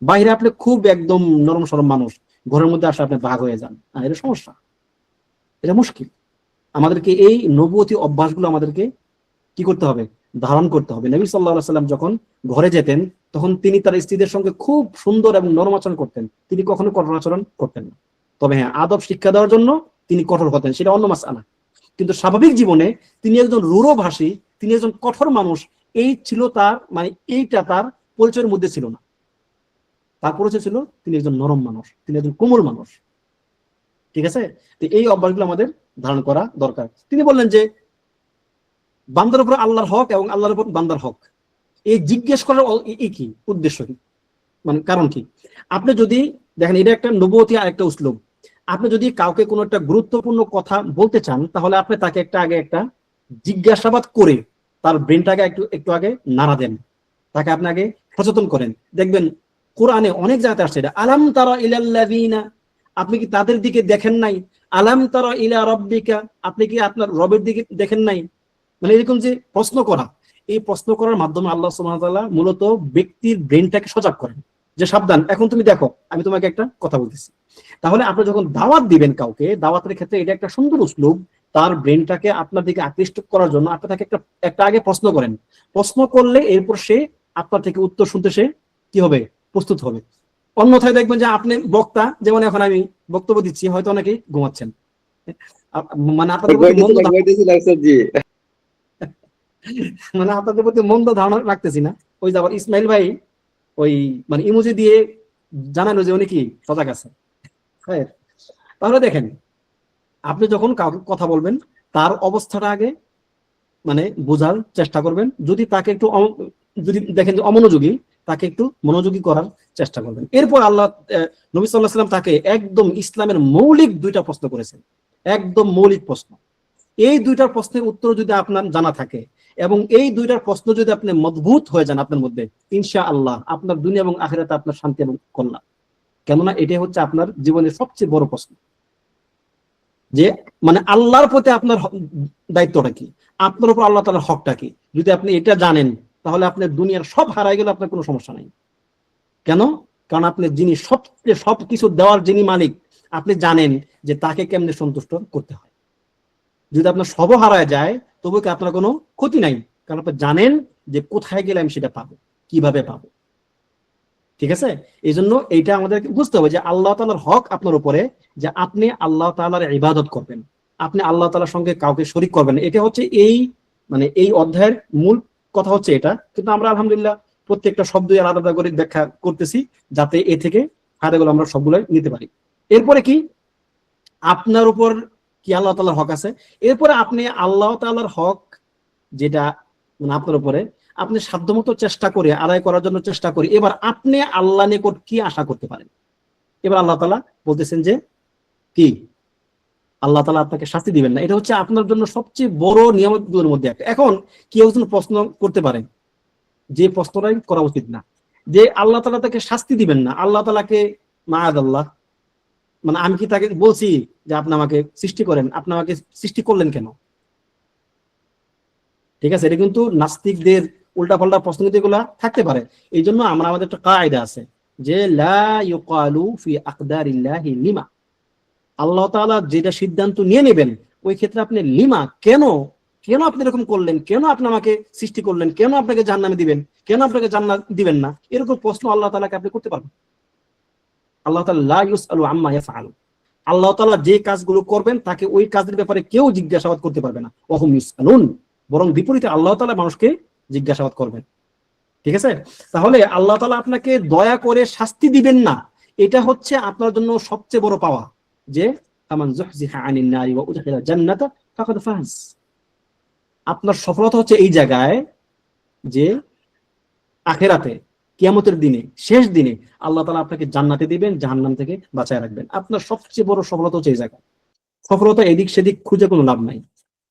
বাইরে আপনি খুব একদম নরম সরম মানুষ, ঘরের মধ্যে আসলে আপনি ভাগ হয়ে যান, এটা সমস্যা, এটা মুশকিল। আমাদেরকে এই নবুয়তি অভ্যাসগুলো আমাদেরকে কি করতে হবে? ধারণ করতে হবে। নবী সাল্লাল্লাহু আলাইহি ওয়াসাল্লাম যখন ঘরে যেতেন, তখন তিনি তার স্ত্রীদের সঙ্গে খুব সুন্দর এবং নরম আচরণ করতেন, তিনি কখনো কঠোর আচরণ করতেন না। তবে হ্যাঁ, আদব শিক্ষা দেওয়ার জন্য তিনি কঠোর হতেন, সেটা অন্য মাসআলা। কিন্তু স্বাভাবিক জীবনে তিনি একজন রূঢ়ভাষী, তিনি একজন কঠোর মানুষ, এই ছিল তার মানে এইটা তার পরিচয়ের মধ্যে ছিল না। তার পরিচয় ছিল তিনি একজন নরম মানুষ, তিনি একজন কোমল মানুষ। ঠিক আছে? তো এই অভ্যাসগুলো আমাদের ধারণ করা দরকার। তিনি বললেন যে বান্দার উপর আল্লাহর হক এবং আল্লাহর উপর বান্দার হক, এই জিজ্ঞেস করার এই কি উদ্দেশ্য কি, মানে কারণ কি? আপনি যদি দেখেন, এটা একটা নবুয়তি আর একটা উসলুব। আপনি যদি কাউকে কোনো একটা গুরুত্বপূর্ণ কথা বলতে চান, তাহলে আপনি তাকে আগে একটা জিজ্ঞাসাবাদ করে তার ব্রেনটাকে একটু আগে নাড়া দেন, তাকে আপনি আগে সচেতন করেন। দেখবেন কোরআনে অনেক জায়গাতে আসছে এটা, আলাম তারা ইলাল্লাযিনা, আপনি কি তাদের দিকে দেখেন নাই? আলাম তারা ইলা রাব্বিকা, আপনি কি আপনার রবের দিকে দেখেন নাই? মানে এরকম যে প্রশ্ন করা, এই প্রশ্ন করার মাধ্যমে আল্লাহ সুবহানাহু ওয়া তাআলা মূলত ব্যক্তির ব্রেনটাকে সজাগ করেন যে সাবধান, এখন তুমি দেখো আমি তোমাকে একটা কথা বলতেছি। তাহলে আপনি যখন দাওয়াত দিবেন কাউকে, দাওয়াতের ক্ষেত্রে এটা একটা সুন্দর উসলুব, তার ব্রেনটাকে আপনার দিকে আকৃষ্ট করার জন্য আপনি তাকে একটা আগে প্রশ্ন করেন। প্রশ্ন করলে এরপর সে আপনার থেকে উত্তর শুনতে সে কি হবে? প্রস্তুত হবে। অন্যথায় দেখবেন যে আপনি বক্তা, যেমন এখন আমি বক্তব্য দিচ্ছি, হয়তো অনেকেই ঘুমাচ্ছেন, মানে আপনাদের প্রতি মন্দ মানে আপনাদের প্রতি মন্দ ধারণা রাখতেছি না। ওই যে আবার ইসমাইল ভাই ওই মানে ইমোজি দিয়ে জানানো যে উনি কি সজাগ আছে। হ্যাঁ, তাহলে দেখেন, আপনি যখন কাউকে কথা বলবেন, তার অবস্থাটা আগে মানে বোঝার চেষ্টা করবেন। যদি তাকে একটু যদি দেখেন যে অমনোযোগী, তাকে একটু মনোযোগী করার চেষ্টা করবেন। এরপর আল্লাহ নবী সাল্লাল্লাহু আলাইহি ওয়াসাল্লাম তাকে একদম ইসলামের মৌলিক দুইটা প্রশ্ন করেছেন, একদম মৌলিক প্রশ্ন। এই দুইটার প্রশ্নের উত্তর যদি আপনার জানা থাকে এবং এই দুইটার প্রশ্ন যদি আপনি মজবুত হয়ে যান আপনার মধ্যে, ইনশাআল্লাহ আপনার দুনিয়া এবং আখিরাতে আপনার শান্তি এবং কল্যাণ। কেননা এটাই হচ্ছে আপনার জীবনের সবচেয়ে বড় প্রশ্ন, যে মানে আল্লাহর প্রতি আপনার দায়িত্বটা কি, আপনার উপর আল্লাহ তাআলার হকটা কি। যদি আপনি এটা জানেন, তাহলে আপনার দুনিয়ার সব হারাই গেলে আপনার কোনো সমস্যা নাই। কেন? কারণ আপনি যিনি সবকিছু দেওয়ার যিনি মালিক, আপনি জানেন যে তাকে কেমনে সন্তুষ্ট করতে হয়। যদি আপনার সব হারায় যায়, তবু কি আপনার কোনো ক্ষতি নাই, কারণ আপনি জানেন যে কোথায় গেলে আমি সেটা পাবো, কিভাবে পাবো। ঠিক আছে? এই জন্য এইটা আমাদের বুঝতে হবে যে আল্লাহ তাআলার হক আপনার উপরে, যে আপনি আল্লাহ তাআলার ইবাদত করবেন, আপনি আল্লাহ তাআলার সঙ্গে কাউকে শরীক করবেন। এটা হচ্ছে এই মানে এই অধ্যায়ের মূল কথা হচ্ছে এটা। কিন্তু আমরা আলহামদুলিল্লাহ প্রত্যেকটা শব্দই আলাদা করে ব্যাখ্যা করতেছি, যাতে এ থেকে ফায়দাগুলো আমরা সবগুলোই নিতে পারি। এরপরে কি আপনার উপর কি আল্লাহ তাআলার হক আছে। এরপরে আপনি আল্লাহ তাআলার হক যেটা মানে আপনার উপরে, আপনি সাধ্যমতো চেষ্টা করে আদায় করার জন্য চেষ্টা করি। এবার আপনি আল্লাহ নিকট কি আশা করতে পারেন? এবার আল্লাহ তাআলা বলতেছেন যে কি আল্লাহ তাআলা আপনাকে শাস্তি দিবেন না। এটা হচ্ছে আপনার জন্য সবচেয়ে বড় নিয়ামতগুলোর মধ্যে একটা। এখন কেউ একজন প্রশ্ন করতে পারে, যে প্রশ্নটাই করা উচিত না, যে আল্লাহ তাআলা তাকে শাস্তি দিবেন না, আল্লাহ তাআলাকে মাআদাল্লাহ, মানে আমি কি তাকে বলছি যে আপনি আমাকে সৃষ্টি করেন, আপনি আমাকে সৃষ্টি করলেন কেন? ঠিক আছে? এটা কিন্তু নাস্তিকদের উল্টাপাল্টা প্রশ্ন কিন্তু এগুলা থাকতে পারে। এই জন্য আমাদের একটা কায়দা আছে যে লা ইউকালু ফি আকদারিল্লাহি লিমা, আল্লাহ তাআলা যেটা সিদ্ধান্ত নিয়ে নেবেন ওই ক্ষেত্রে আপনি লিমা, কেন আপনি এরকম করলেন, কেন আপনি আমাকে সৃষ্টি করলেন, কেন আপনাকে জান্নাতে দিবেন, কেন আপনাকে জান্নাত দিবেন না, এরকম প্রশ্ন আল্লাহ তাআলাকে আপনি করতে পারবেন। আল্লাহ তাআলা লা ইউসআলু আম্মা ইয়াফআল, আল্লাহ তাআলা যে কাজগুলো করবেন তাকে ওই কাজের ব্যাপারে কেউ জিজ্ঞাসাবাদ করতে পারবে না। ওয়াহুম ইউসআলুন, বরং বিপরীতে আল্লাহ তাআলা মানুষকে জিজ্ঞাসাবাদ করবেন। ঠিক আছে? তাহলে আল্লাহ তাআলা আপনাকে দয়া করে শাস্তি দিবেন না, এটা হচ্ছে আপনার জন্য সবচেয়ে বড় পাওয়া, যে আমান যুহজিহা আনিন নারি ওয়া উদখিলা জান্নাতা ফাকাদ ফাজ। আপনার সফলতা হচ্ছে এই জায়গায় যে আখেরাতে কিয়ামতের দিনে শেষ দিনে আল্লাহ তাআলা আপনাকে জান্নাতে দিবেন, জাহান্নাম থেকে বাঁচায় রাখবেন। আপনার সবচেয়ে বড় সফলতা হচ্ছে এই জায়গায়। সফলতা এদিক সেদিক খুঁজে কোনো লাভ নাই।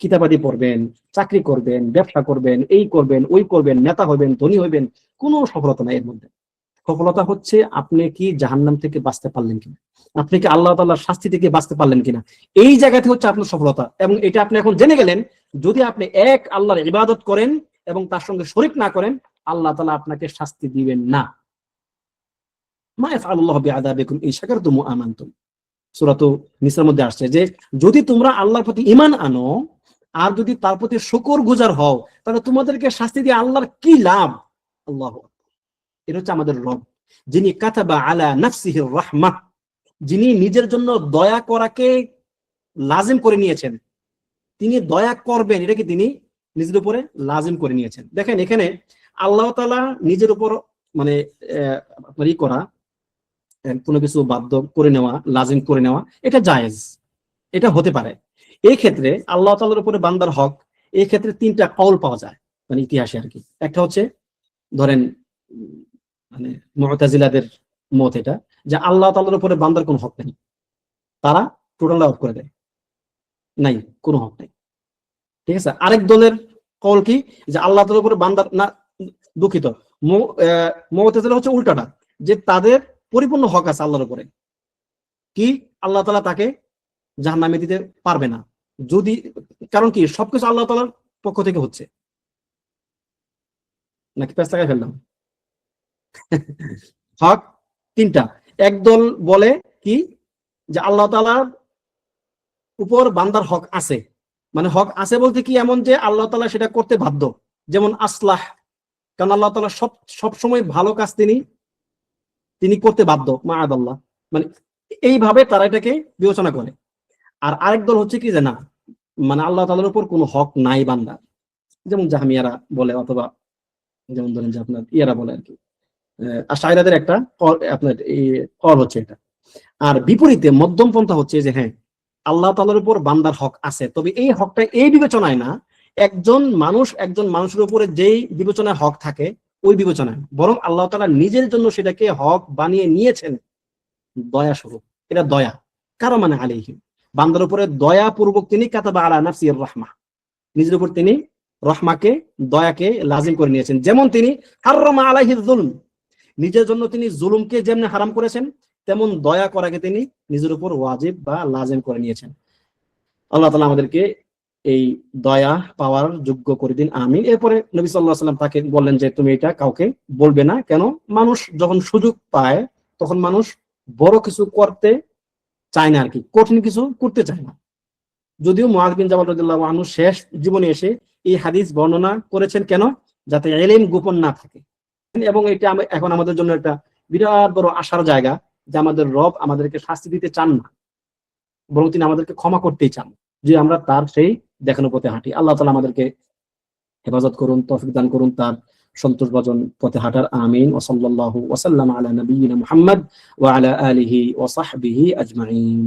কিতাবাদি পড়বেন, চাকরি করবেন, ব্যবসা করবেন, এই করবেন, ওই করবেন, নেতা হবেন, ধনী হবেন, কোনো সফলতা নাই এর মধ্যে। সফলতা হচ্ছে আপনি কি জাহান্নাম থেকে বাঁচতে পারলেন কিনা, আপনি কি আল্লাহ তাআলার শাস্তি থেকে বাঁচতে পারলেন কিনা, এই জায়গাতে হচ্ছে আপনার সফলতা। এবং এটা আপনি এখন জেনে গেলেন, যদি আপনি এক আল্লাহর ইবাদত করেন এবং তার সঙ্গে শরীক না করেন, আল্লাহ তাআলা আপনাকে শাস্তি দিবেন না। মা ইয়াফআলুল্লাহু বিআযাবিকুম ইন শাকারতুম ওয়া আমানতুম, সূরা নিসার মধ্যে আসছে যে যদি তোমরা আল্লাহর প্রতি ঈমান আনো আর যদি তার প্রতি শুকরগুজার হও, তাহলে তোমাদেরকে শাস্তি দিয়ে আল্লাহর কি লাভ। আল্লাহু আকবার। এটা হচ্ছে আমাদের রব, যিনি কাতাবা আলা নাফসিহির রাহমাহ, যিনি নিজের জন্য দয়া করাকে লাজিম করে নিয়েছেন। তিনি দয়া করবেন, এটা কি তিনি নিজের উপরে লাজিম করে নিয়েছেন। দেখেন এখানে আল্লাহ তাআলা নিজের উপর মানে আপনার ই করা, কোনো কিছু বাধ্য করে নেওয়া, লাজিম করে নেওয়া, এটা জায়েজ, এটা হতে পারে। এই ক্ষেত্রে আল্লাহ তাআলার উপরে বান্দার হক, এই ক্ষেত্রে তিনটা কওল পাওয়া যায় মানে ইতিহাসে আর কি। একটা হচ্ছে ধরেন মানে মুতাজিলাদের মত এটা, যে আল্লাহ তাআলার উপরে বান্দার কোনো হক নেই, তারা টোটাল অফ করে দেয়, নাই কোনো হক নেই। ঠিক আছে। আরেক দলের কওল কি, যে আল্লাহ তাআলার উপরে বান্দার না, দুঃখিত, মুতাজিলা হচ্ছে উল্টাটা, যে তাদের পরিপূর্ণ হক আছে আল্লাহর উপরে, কি আল্লাহ তাআলা তাকে জাহান্নামে দিতে পারবে না যদি, কারণ কি সবকিছু আল্লাহ তাআলার পক্ষ থেকে হচ্ছে। নাকি পেঁচ লাগাই ফেললাম? হক তিনটা। একদল বলে কি, যে আল্লাহ তাআলার উপর বান্দার হক আছে, মানে হক আছে বলতে কি এমন যে আল্লাহ তাআলা সেটা করতে বাধ্য, যেমন আসলাহ, কারণ আল্লাহ তাআলা সব সময় ভালো কাজ তিনি করতে বাধ্য, মাআদাল্লাহ, মানে এইভাবে তারা এটাকে বিবেচনা করে। আর আরেক দল হচ্ছে কি যে না, মানে আল্লাহ তাআলার উপর কোনো হক নাই বান্দার, যেমন জাহমিয়ারা বলে, অথবা যেমন ধরেন যে আপনার ইয়ারা বলে আর কি, আশআইরাদের একটা আপনার এই কল হচ্ছে এটা। আর বিপরীতে মধ্যম পন্থা হচ্ছে যে হ্যাঁ আল্লাহ তাআলার উপর বান্দার হক আছে, তবে এই হকটা এই বিবেচনায় না, একজন মানুষের উপরে যেই বিবেচনায় হক থাকে ওই বিবেচনায়, বরং আল্লাহ তাআলা নিজের জন্য সেটাকে হক বানিয়ে নিয়েছেন দয়া স্বরূপ। এটা দয়া, কারামান আলাইহিম, বান্দার উপরে দয়া পূর্বক তিনি কাতাবা আলা নাফসিহির রাহমাহ, নিজের উপর তিনি রহমাকে, দয়াকে লাজিম করে নিয়েছেন। যেমন তিনি হাররামা আলাইহিজ যুলম, নিজের জন্য তিনি জুলুমকে যেমন হারাম করেছেন, তেমন দয়া করাকে তিনি নিজের উপর ওয়াজিব বা লাজিম করে নিয়েছেন। আল্লাহ তাআলা আমাদেরকে এই দয়া পাওয়ার যোগ্য করে দিন, আমিন। এরপরে নবী সাল্লাল্লাহু আলাইহি ওয়াসাল্লাম তাকে বললেন যে তুমি এটা কাউকে বলবে না। কেন? মানুষ যখন সুযোগ পায় তখন মানুষ বড় কিছু করতে চায় না আর কি, কঠিন কিছু করতে চায় না। যদিও মুআয বিন জাবাল রাদিয়াল্লাহু আনহু শেষ জীবনে এসে এই হাদিস বর্ণনা করেছেন, কেন? যাতে ইলম গোপন না থাকে। এবং এটা এখন আমাদের জন্য একটা বিরাট বড় আশার জায়গা, যে আমাদের রব আমাদেরকে শাস্তি দিতে চান না, বরং তিনি আমাদেরকে ক্ষমা করতেই চান, যে আমরা তার সেই দেখানো পথে হাঁটি। আল্লাহ তাআলা আমাদেরকে হেফাজত করুন, তৌফিক দান করুন তার সন্তোষভাজন পথে হাঁটার, আমিন। ওয়া সাল্লাল্লাহু ওয়া সাল্লামা আলা নাবিয়িনা মুহাম্মদ ওয়া আলা আলিহি ওয়া সাহবিহি আজমাইন।